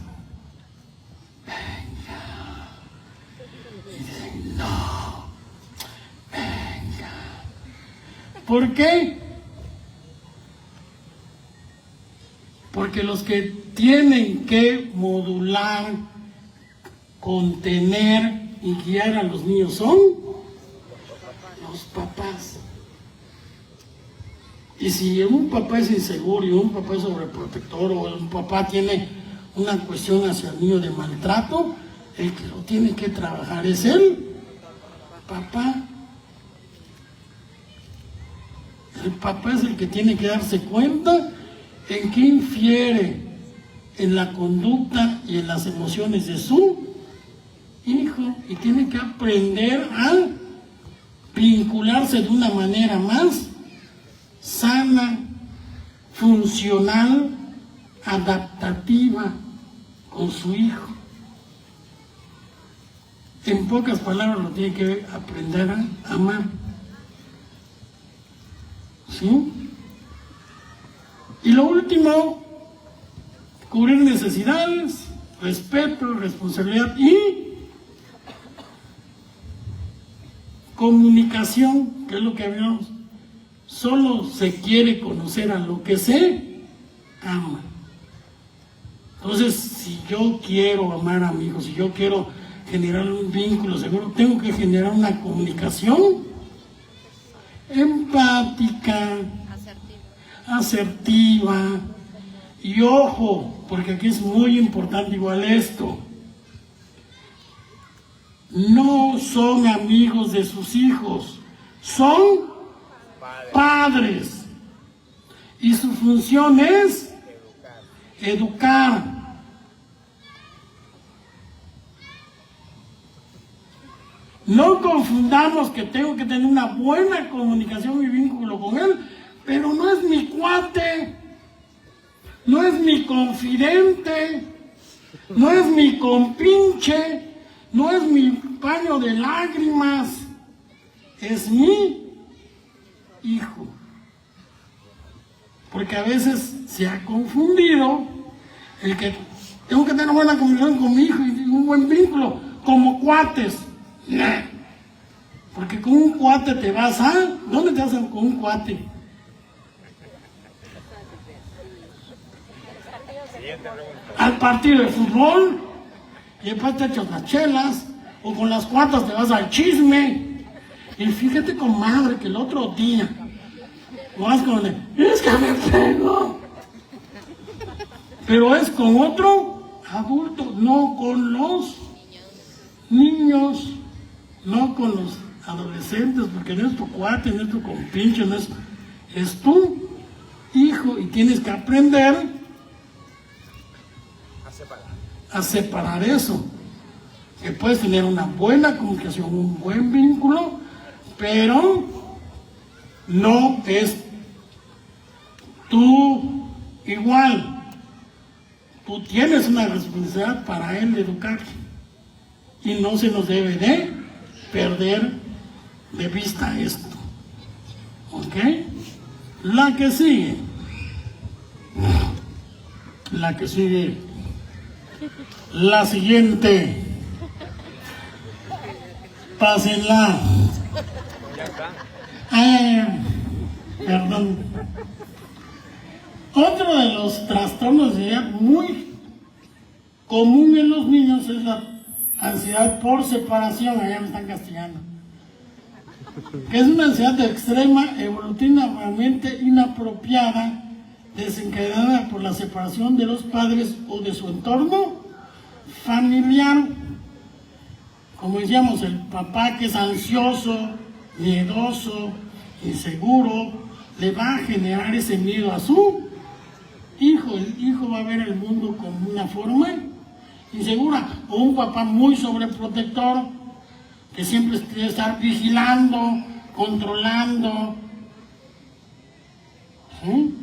¿Por qué? Porque los que tienen que modular, contener y guiar a los niños son los papás. Y si un papá es inseguro y un papá es sobreprotector o un papá tiene una cuestión hacia el niño de maltrato, el que lo tiene que trabajar es el papá. El papá es el que tiene que darse cuenta en qué infiere en la conducta y en las emociones de su hijo, y tiene que aprender a vincularse de una manera más sana, funcional, adaptativa con su hijo. En pocas palabras, lo tiene que aprender a amar. ¿Sí? Y lo último, cubrir necesidades, respeto, responsabilidad y comunicación, que es lo que habíamos. Solo se quiere conocer a lo que se ama. Entonces, si yo quiero amar a mi hijo, si yo quiero generar un vínculo seguro, tengo que generar una comunicación empática, asertiva. Y ojo, porque aquí es muy importante igual esto. No son amigos de sus hijos, son padres. Y su función es educar. No confundamos que tengo que tener una buena comunicación y vínculo con él, pero no es mi cuate, no es mi confidente, no es mi compinche, no es mi paño de lágrimas, es mi hijo. Porque a veces se ha confundido el que tengo que tener buena comunicación con mi hijo y un buen vínculo, como cuates. Nah. Porque con un cuate te vas a... ¿Dónde te vas con un cuate? Al partido de fútbol, y después te echas las chelas, o con las cuatas te vas al chisme. Y fíjate, comadre, que el otro día vas con el, es que me pego. Pero es con otro adulto, no con los niños, no con los adolescentes, porque no es tu cuate, no es tu compinche, no es tu hijo, y tienes que aprender a separar eso. Que puedes tener una buena comunicación, un buen vínculo, pero no es tú igual. Tú tienes una responsabilidad para él de educar, y no se nos debe de perder de vista esto. ¿Ok? La que sigue. La que sigue. La siguiente. Pásenla. Perdón. Otro de los trastornos de ansiedad muy común en los niños es la ansiedad por separación. Allá me están castigando. Que es una ansiedad extrema, evolutivamente inapropiada, desencadenada por la separación de los padres o de su entorno familiar. Como decíamos, el papá que es ansioso, miedoso, inseguro, le va a generar ese miedo a su hijo. El hijo va a ver el mundo como una forma insegura. O un papá muy sobreprotector, que siempre quiere estar vigilando, controlando. ¿Sí?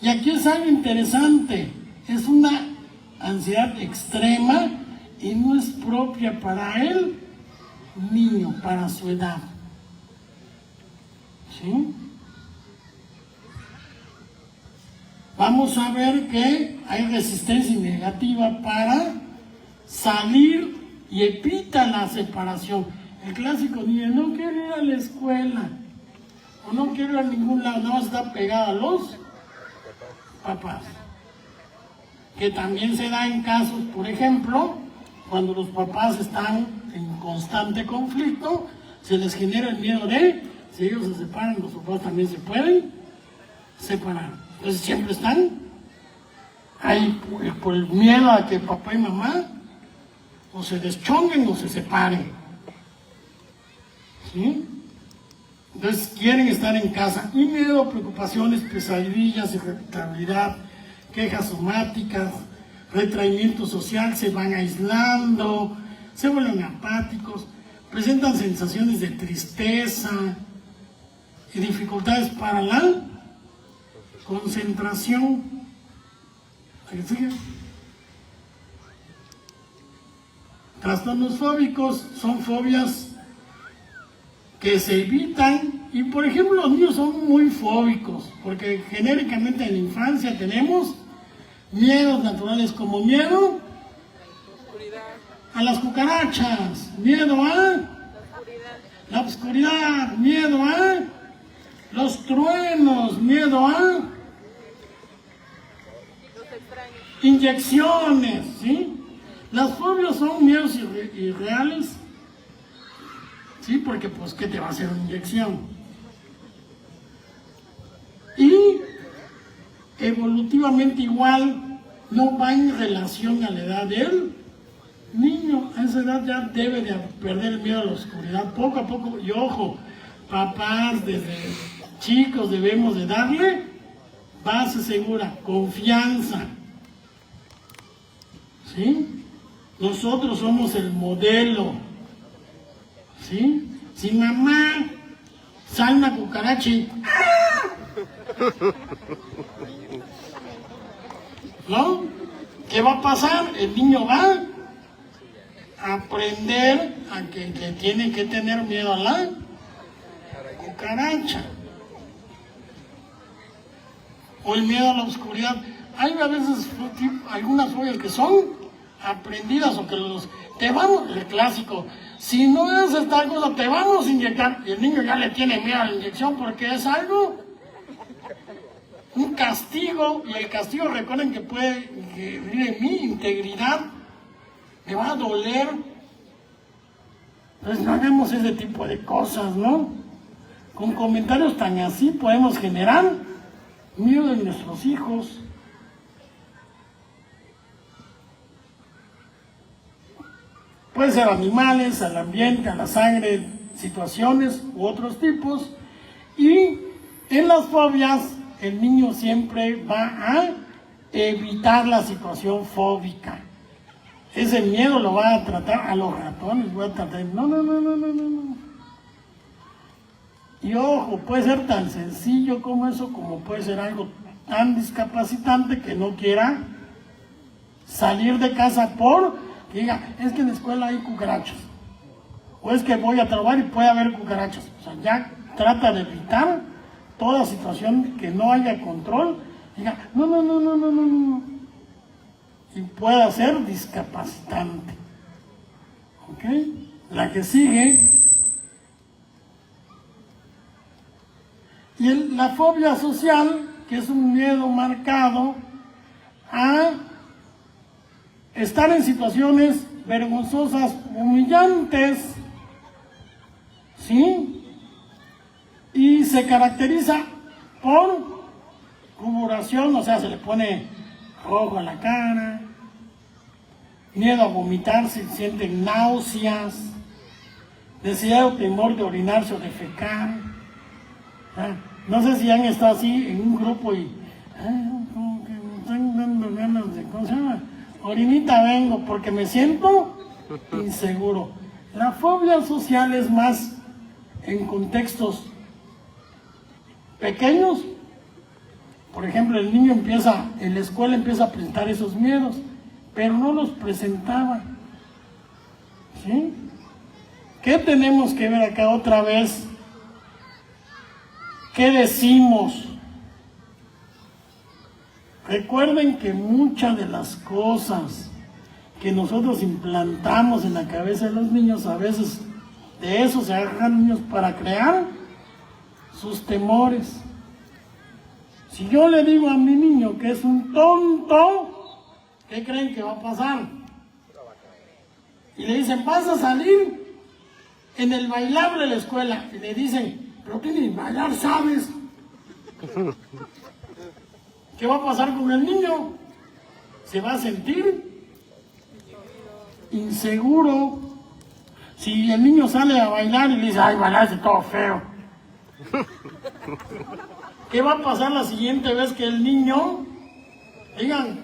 Y aquí es algo interesante. Es una ansiedad extrema y no es propia para el niño, para su edad. ¿Sí? Vamos a ver que hay resistencia negativa para salir y evita la separación. El clásico niño no quiere ir a la escuela. o no quiere ir a ningún lado, nada más está pegada a los papás. Que también se da en casos, por ejemplo, cuando los papás están en constante conflicto, se les genera el miedo de, si ellos se separan, los papás también se pueden separar. Entonces siempre están ahí por el miedo a que papá y mamá o se deschonguen o se separen. ¿Sí? Entonces quieren estar en casa. Y miedo, preocupaciones, pesadillas, irritabilidad, quejas somáticas, retraimiento social, se van aislando, se vuelven apáticos, presentan sensaciones de tristeza y dificultades para la concentración. Trastornos fóbicos son fobias que se evitan, y por ejemplo los niños son muy fóbicos, porque genéricamente en la infancia tenemos miedos naturales como miedo a las cucarachas, miedo a la oscuridad, miedo a los truenos, miedo a inyecciones, ¿sí? Las fobias son miedos irreales, ¿sí? Porque pues, ¿qué te va a hacer una inyección? Y evolutivamente igual, no va en relación a la edad del niño. A esa edad ya debe de perder el miedo a la oscuridad, poco a poco. Y ojo, papás desde chicos debemos de darle base segura, confianza, ¿sí? Nosotros somos el modelo, ¿sí? Si mamá sale una cucaracha y ¿no? ¿Qué va a pasar? El niño va a aprender a que tiene que tener miedo a la cucaracha. O el miedo a la oscuridad. Hay a veces algunas fobias que son aprendidas o que te vamos, el clásico, si no haces tal cosa te vamos a inyectar, y el niño ya le tiene miedo a la inyección porque es algo, un castigo, y el castigo recuerden que puede herir en mi integridad, me va a doler. Entonces no hagamos ese tipo de cosas, ¿no? Con comentarios tan así podemos generar miedo en nuestros hijos. Puede ser animales, al ambiente, a la sangre, situaciones u otros tipos. Y en las fobias, el niño siempre va a evitar la situación fóbica. Ese miedo lo va a tratar a los ratones, va a tratar, no. Y ojo, puede ser tan sencillo como eso, como puede ser algo tan discapacitante que no quiera salir de casa por... diga, es que en la escuela hay cucarachas, o es que voy a trabajar y puede haber cucarachas. O sea, ya trata de evitar toda situación que no haya control. Diga, no. Y pueda ser discapacitante. ¿Ok? La que sigue. Y la fobia social, que es un miedo marcado a estar en situaciones vergonzosas, humillantes, ¿sí? Y se caracteriza por ruboración, o sea, se le pone rojo a la cara, miedo a vomitar, se sienten náuseas, necesidad o temor de orinarse o defecar. No sé si han estado así en un grupo y como que me están dando ganas de, ¿cómo se llama? Orinita vengo porque me siento inseguro. La fobia social es más en contextos pequeños. Por ejemplo, el niño en la escuela empieza a presentar esos miedos, pero no los presentaba. ¿Sí? ¿Qué tenemos que ver acá otra vez? ¿Qué decimos? Recuerden que muchas de las cosas que nosotros implantamos en la cabeza de los niños, a veces de eso se agarran niños para crear sus temores. Si yo le digo a mi niño que es un tonto, ¿qué creen que va a pasar? Y le dicen, vas a salir en el bailable de la escuela. Y le dicen, pero que ni bailar sabes. ¿Qué va a pasar con el niño? Se va a sentir inseguro. Si el niño sale a bailar y le dice, ay, bailaste todo feo. ¿Qué va a pasar la siguiente vez que el niño, digan,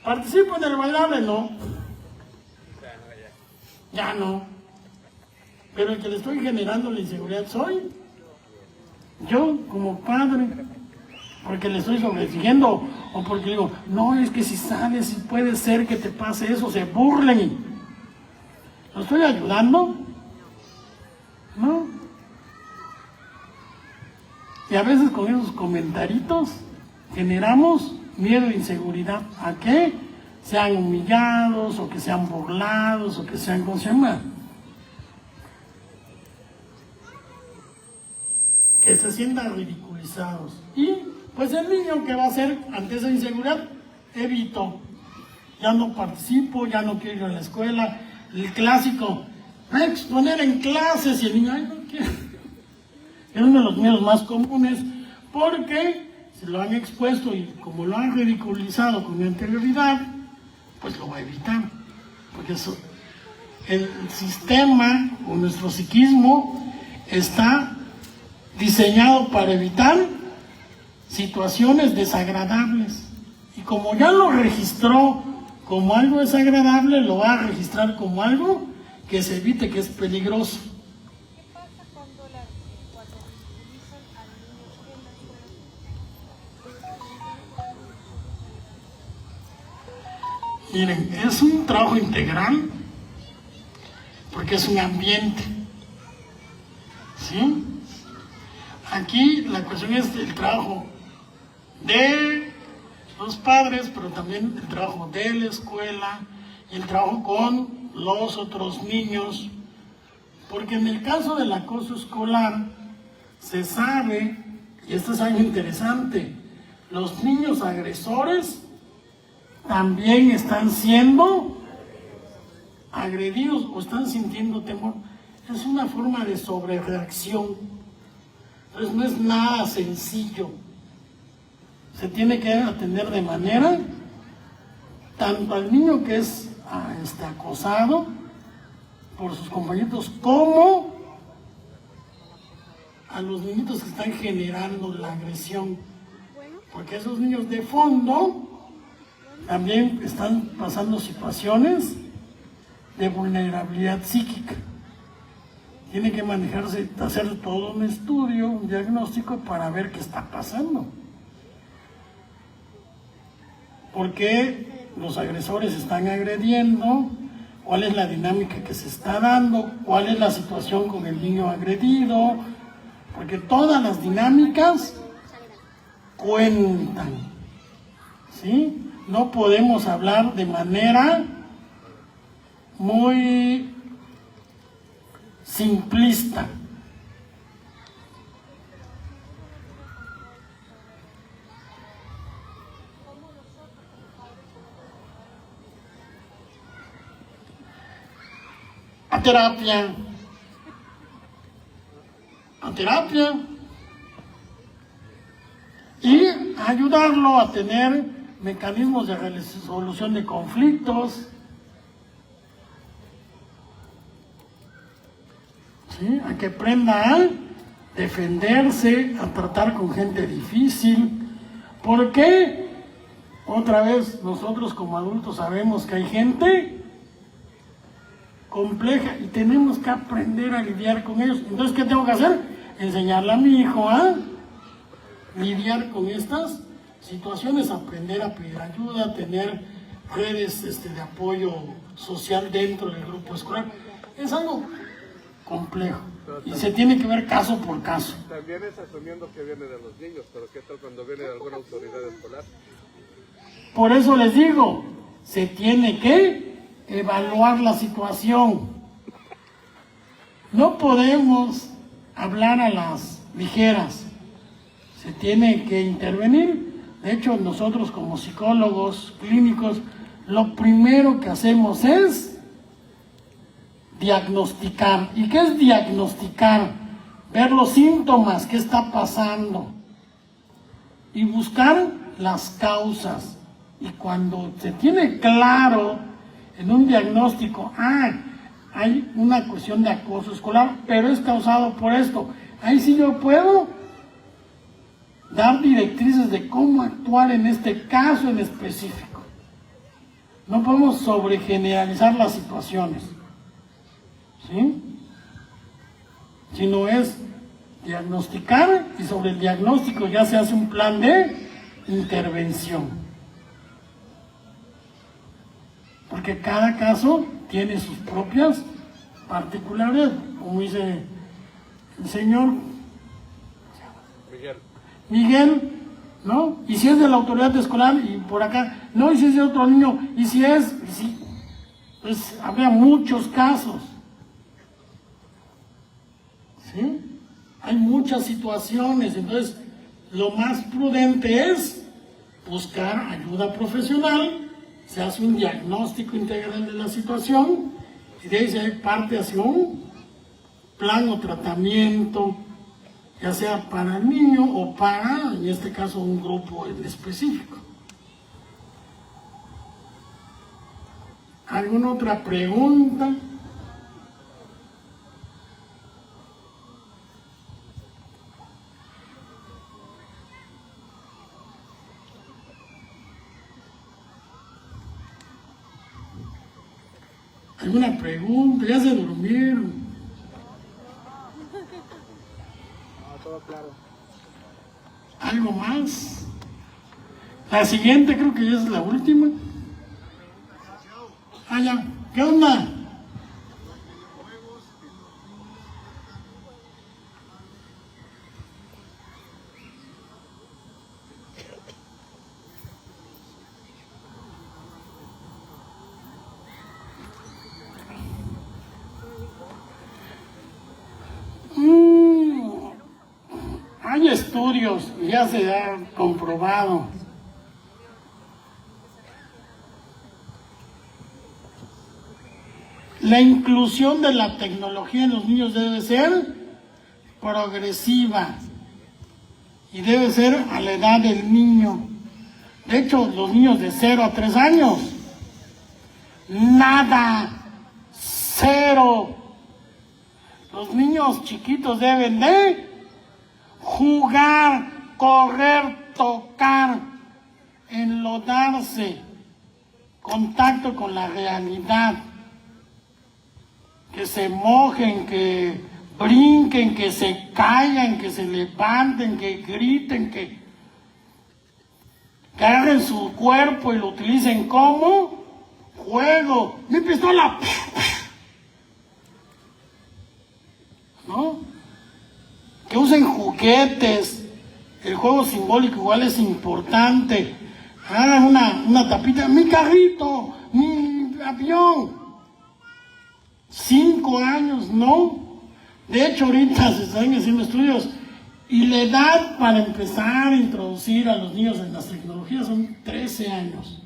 participo en el bailable? No. Ya no. Pero el que le estoy generando la inseguridad soy yo como padre, porque le estoy sobreexigiendo, o porque digo, no, es que si sales, si puede ser que te pase eso, se burlen. ¿Lo estoy ayudando? No. Y a veces con esos comentaritos generamos miedo e inseguridad. ¿A qué? Sean humillados, o que sean burlados, o que sean, ¿cómo se llama? Que se sientan ridiculizados. Y pues el niño, ¿qué va a hacer ante esa inseguridad? Evito. Ya no participo, ya no quiero ir a la escuela. El clásico, voy a exponer en clases, y el niño, ay, no quiero. Es uno de los miedos más comunes, porque se lo han expuesto y como lo han ridiculizado con anterioridad, pues lo va a evitar. Porque eso, el sistema o nuestro psiquismo está diseñado para evitar situaciones desagradables. Y como ya lo registró como algo desagradable, lo va a registrar como algo que se evite, que es peligroso. ¿Qué pasa cuando ridiculizan al niño en la escuela? Miren, es un trabajo integral, porque es un ambiente, ¿sí? Aquí la cuestión es el trabajo de los padres, pero también el trabajo de la escuela y el trabajo con los otros niños, porque en el caso del acoso escolar se sabe, y esto es algo interesante, los niños agresores también están siendo agredidos o están sintiendo temor. Es una forma de sobrereacción. Entonces no es nada sencillo. Se tiene que atender de manera, tanto al niño que es acosado por sus compañeros, como a los niñitos que están generando la agresión. Porque esos niños de fondo también están pasando situaciones de vulnerabilidad psíquica. Tiene que manejarse, hacer todo un estudio, un diagnóstico para ver qué está pasando. ¿Por qué los agresores están agrediendo? ¿Cuál es la dinámica que se está dando? ¿Cuál es la situación con el niño agredido? Porque todas las dinámicas cuentan, ¿sí? No podemos hablar de manera muy simplista. A terapia. Y ayudarlo a tener mecanismos de resolución de conflictos. ¿Sí? A que aprenda a defenderse, a tratar con gente difícil. ¿Por qué? Otra vez, nosotros como adultos sabemos que hay gente compleja y tenemos que aprender a lidiar con ellos. Entonces, ¿qué tengo que hacer? Enseñarle a mi hijo a lidiar con estas situaciones, aprender a pedir ayuda, tener redes de apoyo social dentro del grupo escolar. Es algo complejo y se tiene que ver caso por caso. También es asumiendo que viene de los niños, pero ¿qué tal cuando viene de alguna autoridad escolar? Por eso les digo, se tiene que evaluar la situación. No podemos hablar a las ligeras. Se tiene que intervenir. De hecho, nosotros como psicólogos clínicos, lo primero que hacemos es diagnosticar. ¿Y qué es diagnosticar? Ver los síntomas, qué está pasando y buscar las causas. Y cuando se tiene claro en un diagnóstico, hay una cuestión de acoso escolar, pero es causado por esto, ahí sí yo puedo dar directrices de cómo actuar en este caso en específico. No podemos sobregeneralizar las situaciones, ¿sí? Sino es diagnosticar, y sobre el diagnóstico ya se hace un plan de intervención. Porque cada caso tiene sus propias particularidades, como dice el señor Miguel, ¿no? Y si es de la autoridad escolar y por acá, no, y si es de otro niño, y si es, pues habría muchos casos. ¿Sí? Hay muchas situaciones, entonces lo más prudente es buscar ayuda profesional, se hace un diagnóstico integral de la situación y de ahí se parte hacia un plan o tratamiento, ya sea para el niño o para, en este caso, un grupo en específico. ¿Alguna otra pregunta? ¿Alguna pregunta? ¿Ya se durmieron? No, todo claro. ¿Algo más? La siguiente creo que ya es la última. Ya. ¿Qué onda? Hay estudios, ya se ha comprobado. La inclusión de la tecnología en los niños debe ser progresiva y debe ser a la edad del niño. De hecho, los niños de 0 a 3 años, nada, 0. Los niños chiquitos deben de jugar, correr, tocar, enlodarse, contacto con la realidad, que se mojen, que brinquen, que se caigan, que se levanten, que griten, que agarren su cuerpo y lo utilicen como juego. ¡Mi pistola! ¿No? Que usen juguetes. El juego simbólico igual es importante. Hagan una tapita. ¡Mi carrito! ¡Mi avión! 5 años, ¿no? De hecho, ahorita se están haciendo estudios y la edad para empezar a introducir a los niños en las tecnologías son 13 años.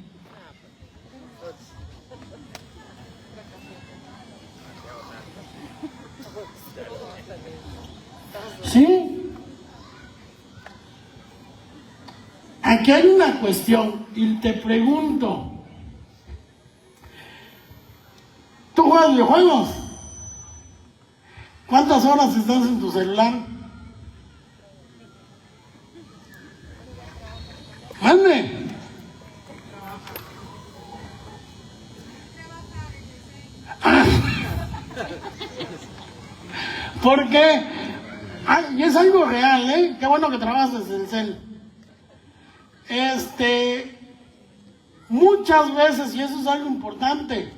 ¿Sí? Aquí hay una cuestión y te pregunto, ¿tú juegas videojuegos? ¿Cuántas horas estás en tu celular? ¡Ande! ¿Por qué? Y es algo real, ¿eh? Qué bueno que trabajas desde el cel. Muchas veces, y eso es algo importante,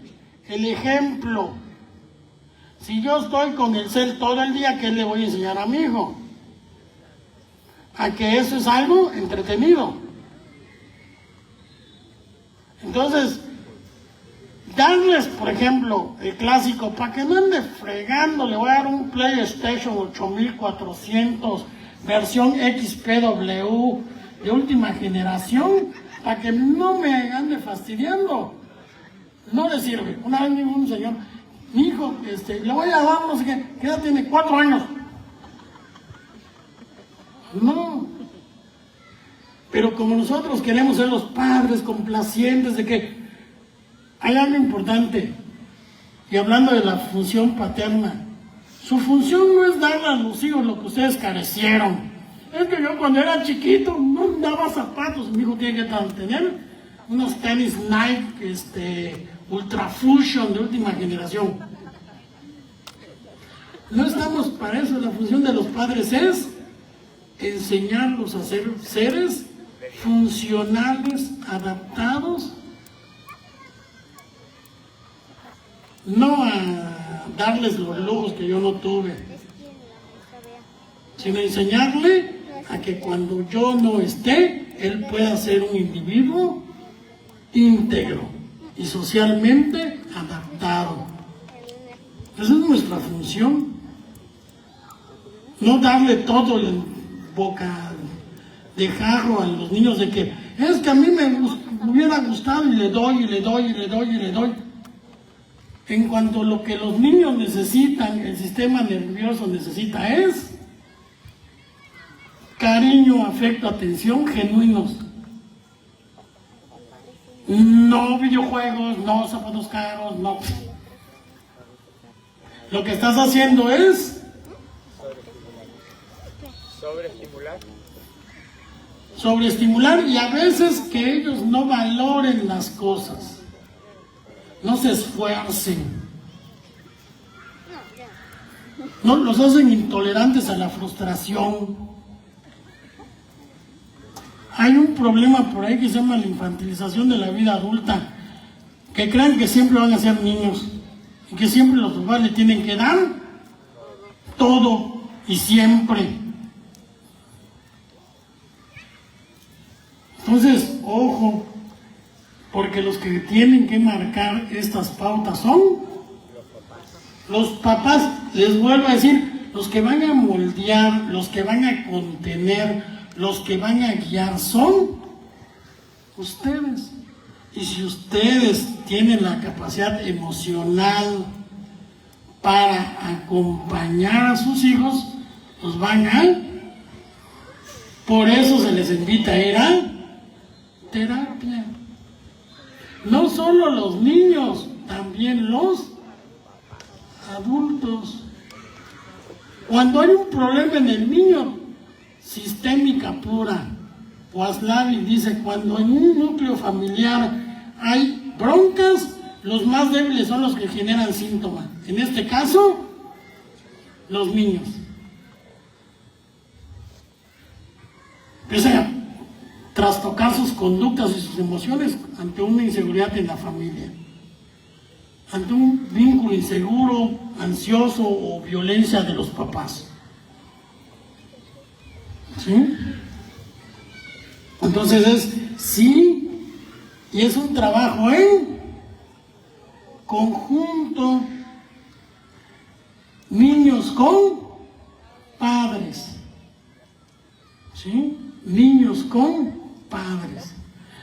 el ejemplo. Si yo estoy con el cel todo el día, ¿qué le voy a enseñar a mi hijo? A que eso es algo entretenido. Entonces, darles, por ejemplo, el clásico, para que no ande fregando, le voy a dar un PlayStation 8400, versión XPW de última generación, para que no me ande fastidiando. No le sirve. Una vez me dijo un señor, mi hijo, le voy a dar, no sé qué edad tiene, 4 años. No. Pero como nosotros queremos ser los padres complacientes de que hay algo importante, y hablando de la función paterna, su función no es darle a los hijos lo que ustedes carecieron. Es que yo cuando era chiquito no daba zapatos, mi hijo tiene que tener unos tenis Nike, Ultra Fusion de última generación. No estamos para eso. La función de los padres es enseñarlos a ser seres funcionales, adaptados, no a darles los lujos que yo no tuve, sino enseñarle a que cuando yo no esté, él pueda ser un individuo íntegro y socialmente adaptado. Esa es nuestra función. No darle todo en boca de jarro a los niños de que es que a mí me hubiera gustado y le doy, y le doy, y le doy, y le doy. En cuanto a lo que los niños necesitan, el sistema nervioso necesita es cariño, afecto, atención genuinos. No videojuegos, no zapatos caros, no. Lo que estás haciendo es sobreestimular y a veces que ellos no valoren las cosas, no se esfuercen, no los hacen intolerantes a la frustración. Hay un problema por ahí que se llama la infantilización de la vida adulta, que creen que siempre van a ser niños y que siempre los papás le tienen que dar todo y siempre. Entonces, ojo, porque los que tienen que marcar estas pautas son los papás. Les vuelvo a decir, los que van a moldear, los que van a contener, los que van a guiar son ustedes. Y si ustedes tienen la capacidad emocional para acompañar a sus hijos, los van a... Por eso se les invita a ir a terapia. No solo los niños, también los adultos. Cuando hay un problema en el niño, sistémica pura, Waslavi dice, cuando en un núcleo familiar hay broncas, los más débiles son los que generan síntomas. En este caso, los niños. Empiezan a trastocar sus conductas y sus emociones ante una inseguridad en la familia, ante un vínculo inseguro, ansioso o violencia de los papás. ¿Sí? Entonces sí, y es un trabajo en conjunto, niños con padres, ¿sí? Niños con padres.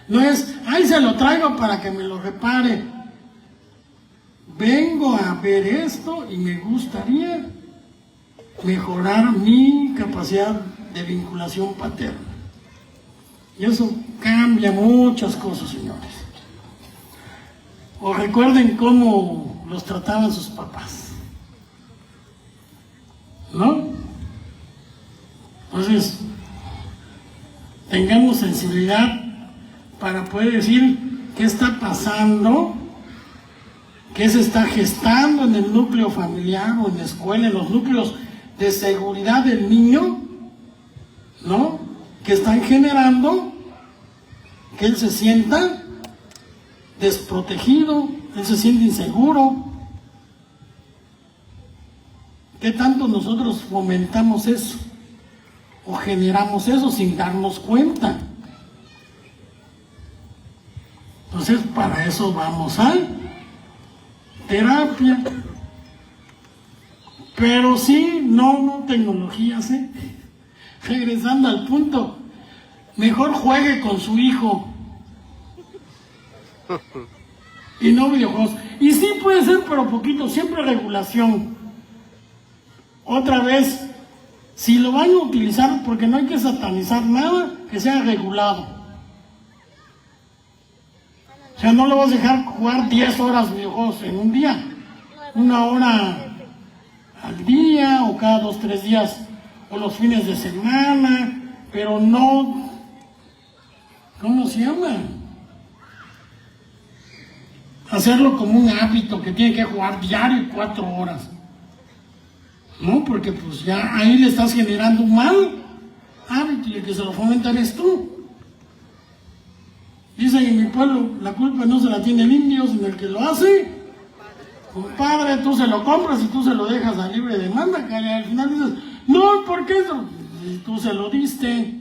No es, ay, se lo traigo para que me lo repare. Vengo a ver esto y me gustaría mejorar mi capacidad de vinculación paterna. Y eso cambia muchas cosas, señores. O recuerden cómo los trataban sus papás, ¿no? Entonces, tengamos sensibilidad para poder decir qué está pasando, qué se está gestando en el núcleo familiar o en la escuela, en los núcleos de seguridad del niño, ¿no? Que están generando que él se sienta desprotegido, él se siente inseguro. ¿Qué tanto nosotros fomentamos eso? O generamos eso sin darnos cuenta. Entonces, para eso vamos a terapia. Pero sí, no tecnologías, regresando al punto, mejor juegue con su hijo y no videojuegos. Y sí puede ser, pero poquito, siempre regulación. Otra vez, si lo van a utilizar, porque no hay que satanizar nada, que sea regulado. O sea, no lo vas a dejar jugar 10 horas videojuegos en un día, 1 hora al día o cada 2, 3 días o los fines de semana, pero no, ¿cómo se llama? Hacerlo como un hábito que tiene que jugar diario 4 horas. No, porque pues ya ahí le estás generando un mal hábito y el que se lo fomenta eres tú. Dicen en mi pueblo, la culpa no se la tiene el indio, sino el que lo hace. Compadre, tú se lo compras y tú se lo dejas a libre demanda, que al final dices, no, ¿por qué eso? Y tú se lo diste,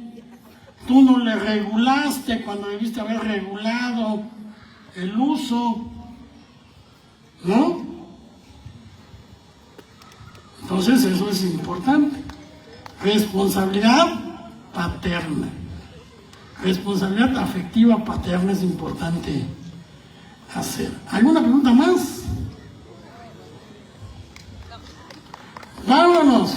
tú no le regulaste cuando debiste haber regulado el uso, ¿no? Entonces eso es importante. Responsabilidad paterna. Responsabilidad afectiva paterna es importante hacer. ¿Alguna pregunta más? ¡Vámonos!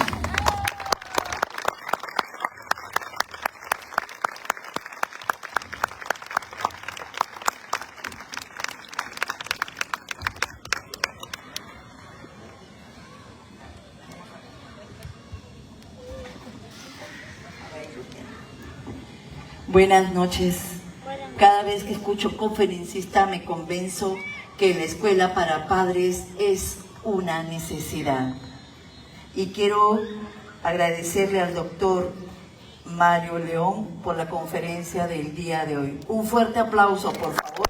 Buenas noches. Cada vez que escucho conferencista me convenzo que la escuela para padres es una necesidad. Y quiero agradecerle al doctor Mario León por la conferencia del día de hoy. Un fuerte aplauso, por favor.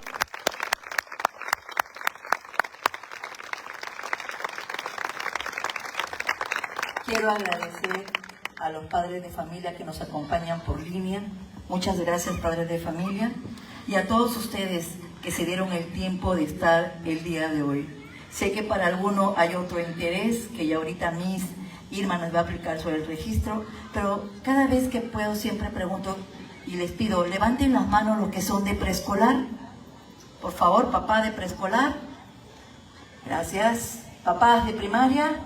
Quiero agradecer a los padres de familia que nos acompañan por línea. Muchas gracias, padres de familia. Y a todos ustedes que se dieron el tiempo de estar el día de hoy. Sé que para alguno hay otro interés, que ya ahorita Miss Irma nos va a aplicar sobre el registro, pero cada vez que puedo siempre pregunto y les pido, levanten las manos los que son de preescolar. Por favor, papá de preescolar. Gracias. Papás de primaria.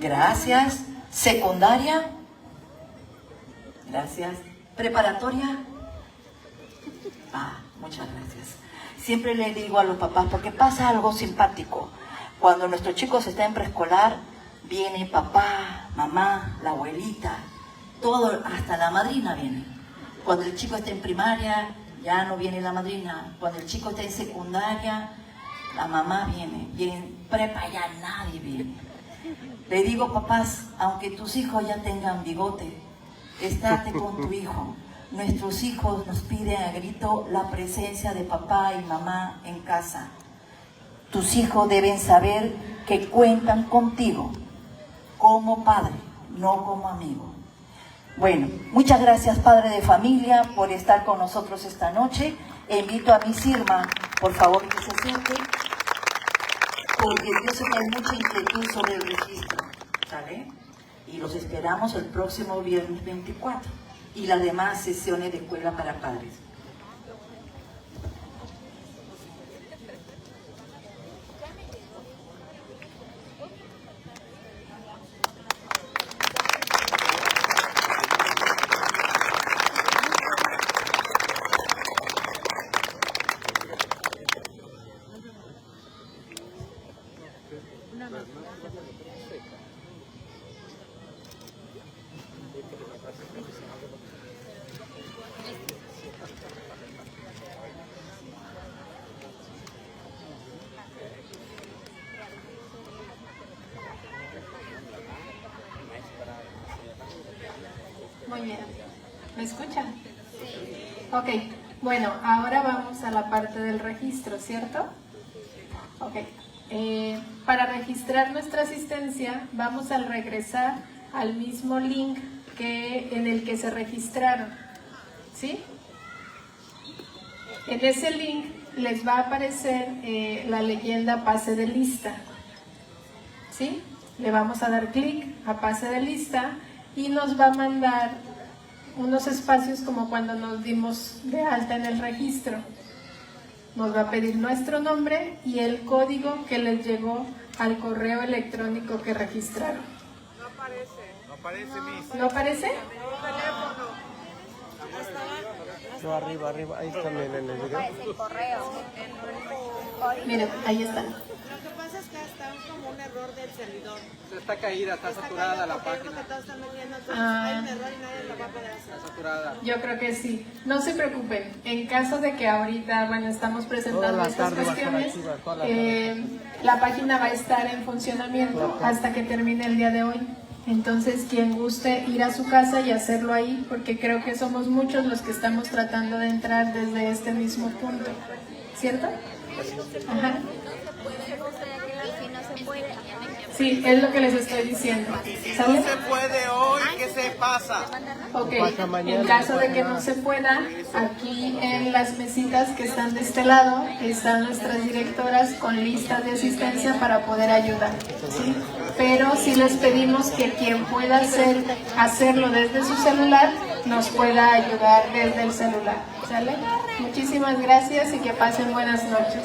Gracias. Secundaria. Gracias. Preparatoria. Muchas gracias. Siempre le digo a los papás, porque pasa algo simpático. Cuando nuestros chicos están en preescolar, viene papá, mamá, la abuelita, todo, hasta la madrina viene. Cuando el chico está en primaria, ya no viene la madrina. Cuando el chico está en secundaria, la mamá viene. Y en prepa ya nadie viene. Le digo, papás, aunque tus hijos ya tengan bigote, estate con tu hijo. Nuestros hijos nos piden a grito la presencia de papá y mamá en casa. Tus hijos deben saber que cuentan contigo como padre, no como amigo. Bueno, muchas gracias, padre de familia, por estar con nosotros esta noche. Invito a Miss Irma, por favor, que se siente, porque yo sé que hay mucha inquietud sobre el registro, ¿sale? Y los esperamos el próximo viernes 24 y las demás sesiones de escuela para padres. Muy bien. ¿Me escuchan? Ok. Bueno, ahora vamos a la parte del registro, ¿cierto? Ok. Para registrar nuestra asistencia, vamos a regresar al mismo link en el que se registraron, ¿sí? En ese link les va a aparecer la leyenda pase de lista, ¿sí? Le vamos a dar clic a pase de lista y nos va a mandar unos espacios como cuando nos dimos de alta en el registro. Nos va a pedir nuestro nombre y el código que les llegó al correo electrónico que registraron. No aparece, Miss. ¿No aparece? No, arriba, ahí también en el video. El correo. Miren, ahí está. Lo que pasa es que está como un error del servidor. Está caída, está saturada la Porque es lo página. que todos están metiendo, entonces Ah. hay un error y nadie lo va a poder hacer. Está saturada. Yo creo que sí. No se preocupen. En caso de que ahorita, bueno, estamos presentando estas cuestiones, la página va a estar en funcionamiento hasta que termine el día de hoy. Entonces, quien guste ir a su casa y hacerlo ahí, porque creo que somos muchos los que estamos tratando de entrar desde este mismo punto. ¿Cierto? Ajá. Sí, es lo que les estoy diciendo. ¿Sale? puede hoy, ¿qué se pasa? Ok, en caso de que no se pueda, aquí en las mesitas que están de este lado están nuestras directoras con lista de asistencia para poder ayudar, ¿sí? Pero sí les pedimos que quien pueda hacerlo desde su celular nos pueda ayudar desde el celular, ¿sale? Muchísimas gracias y que pasen buenas noches.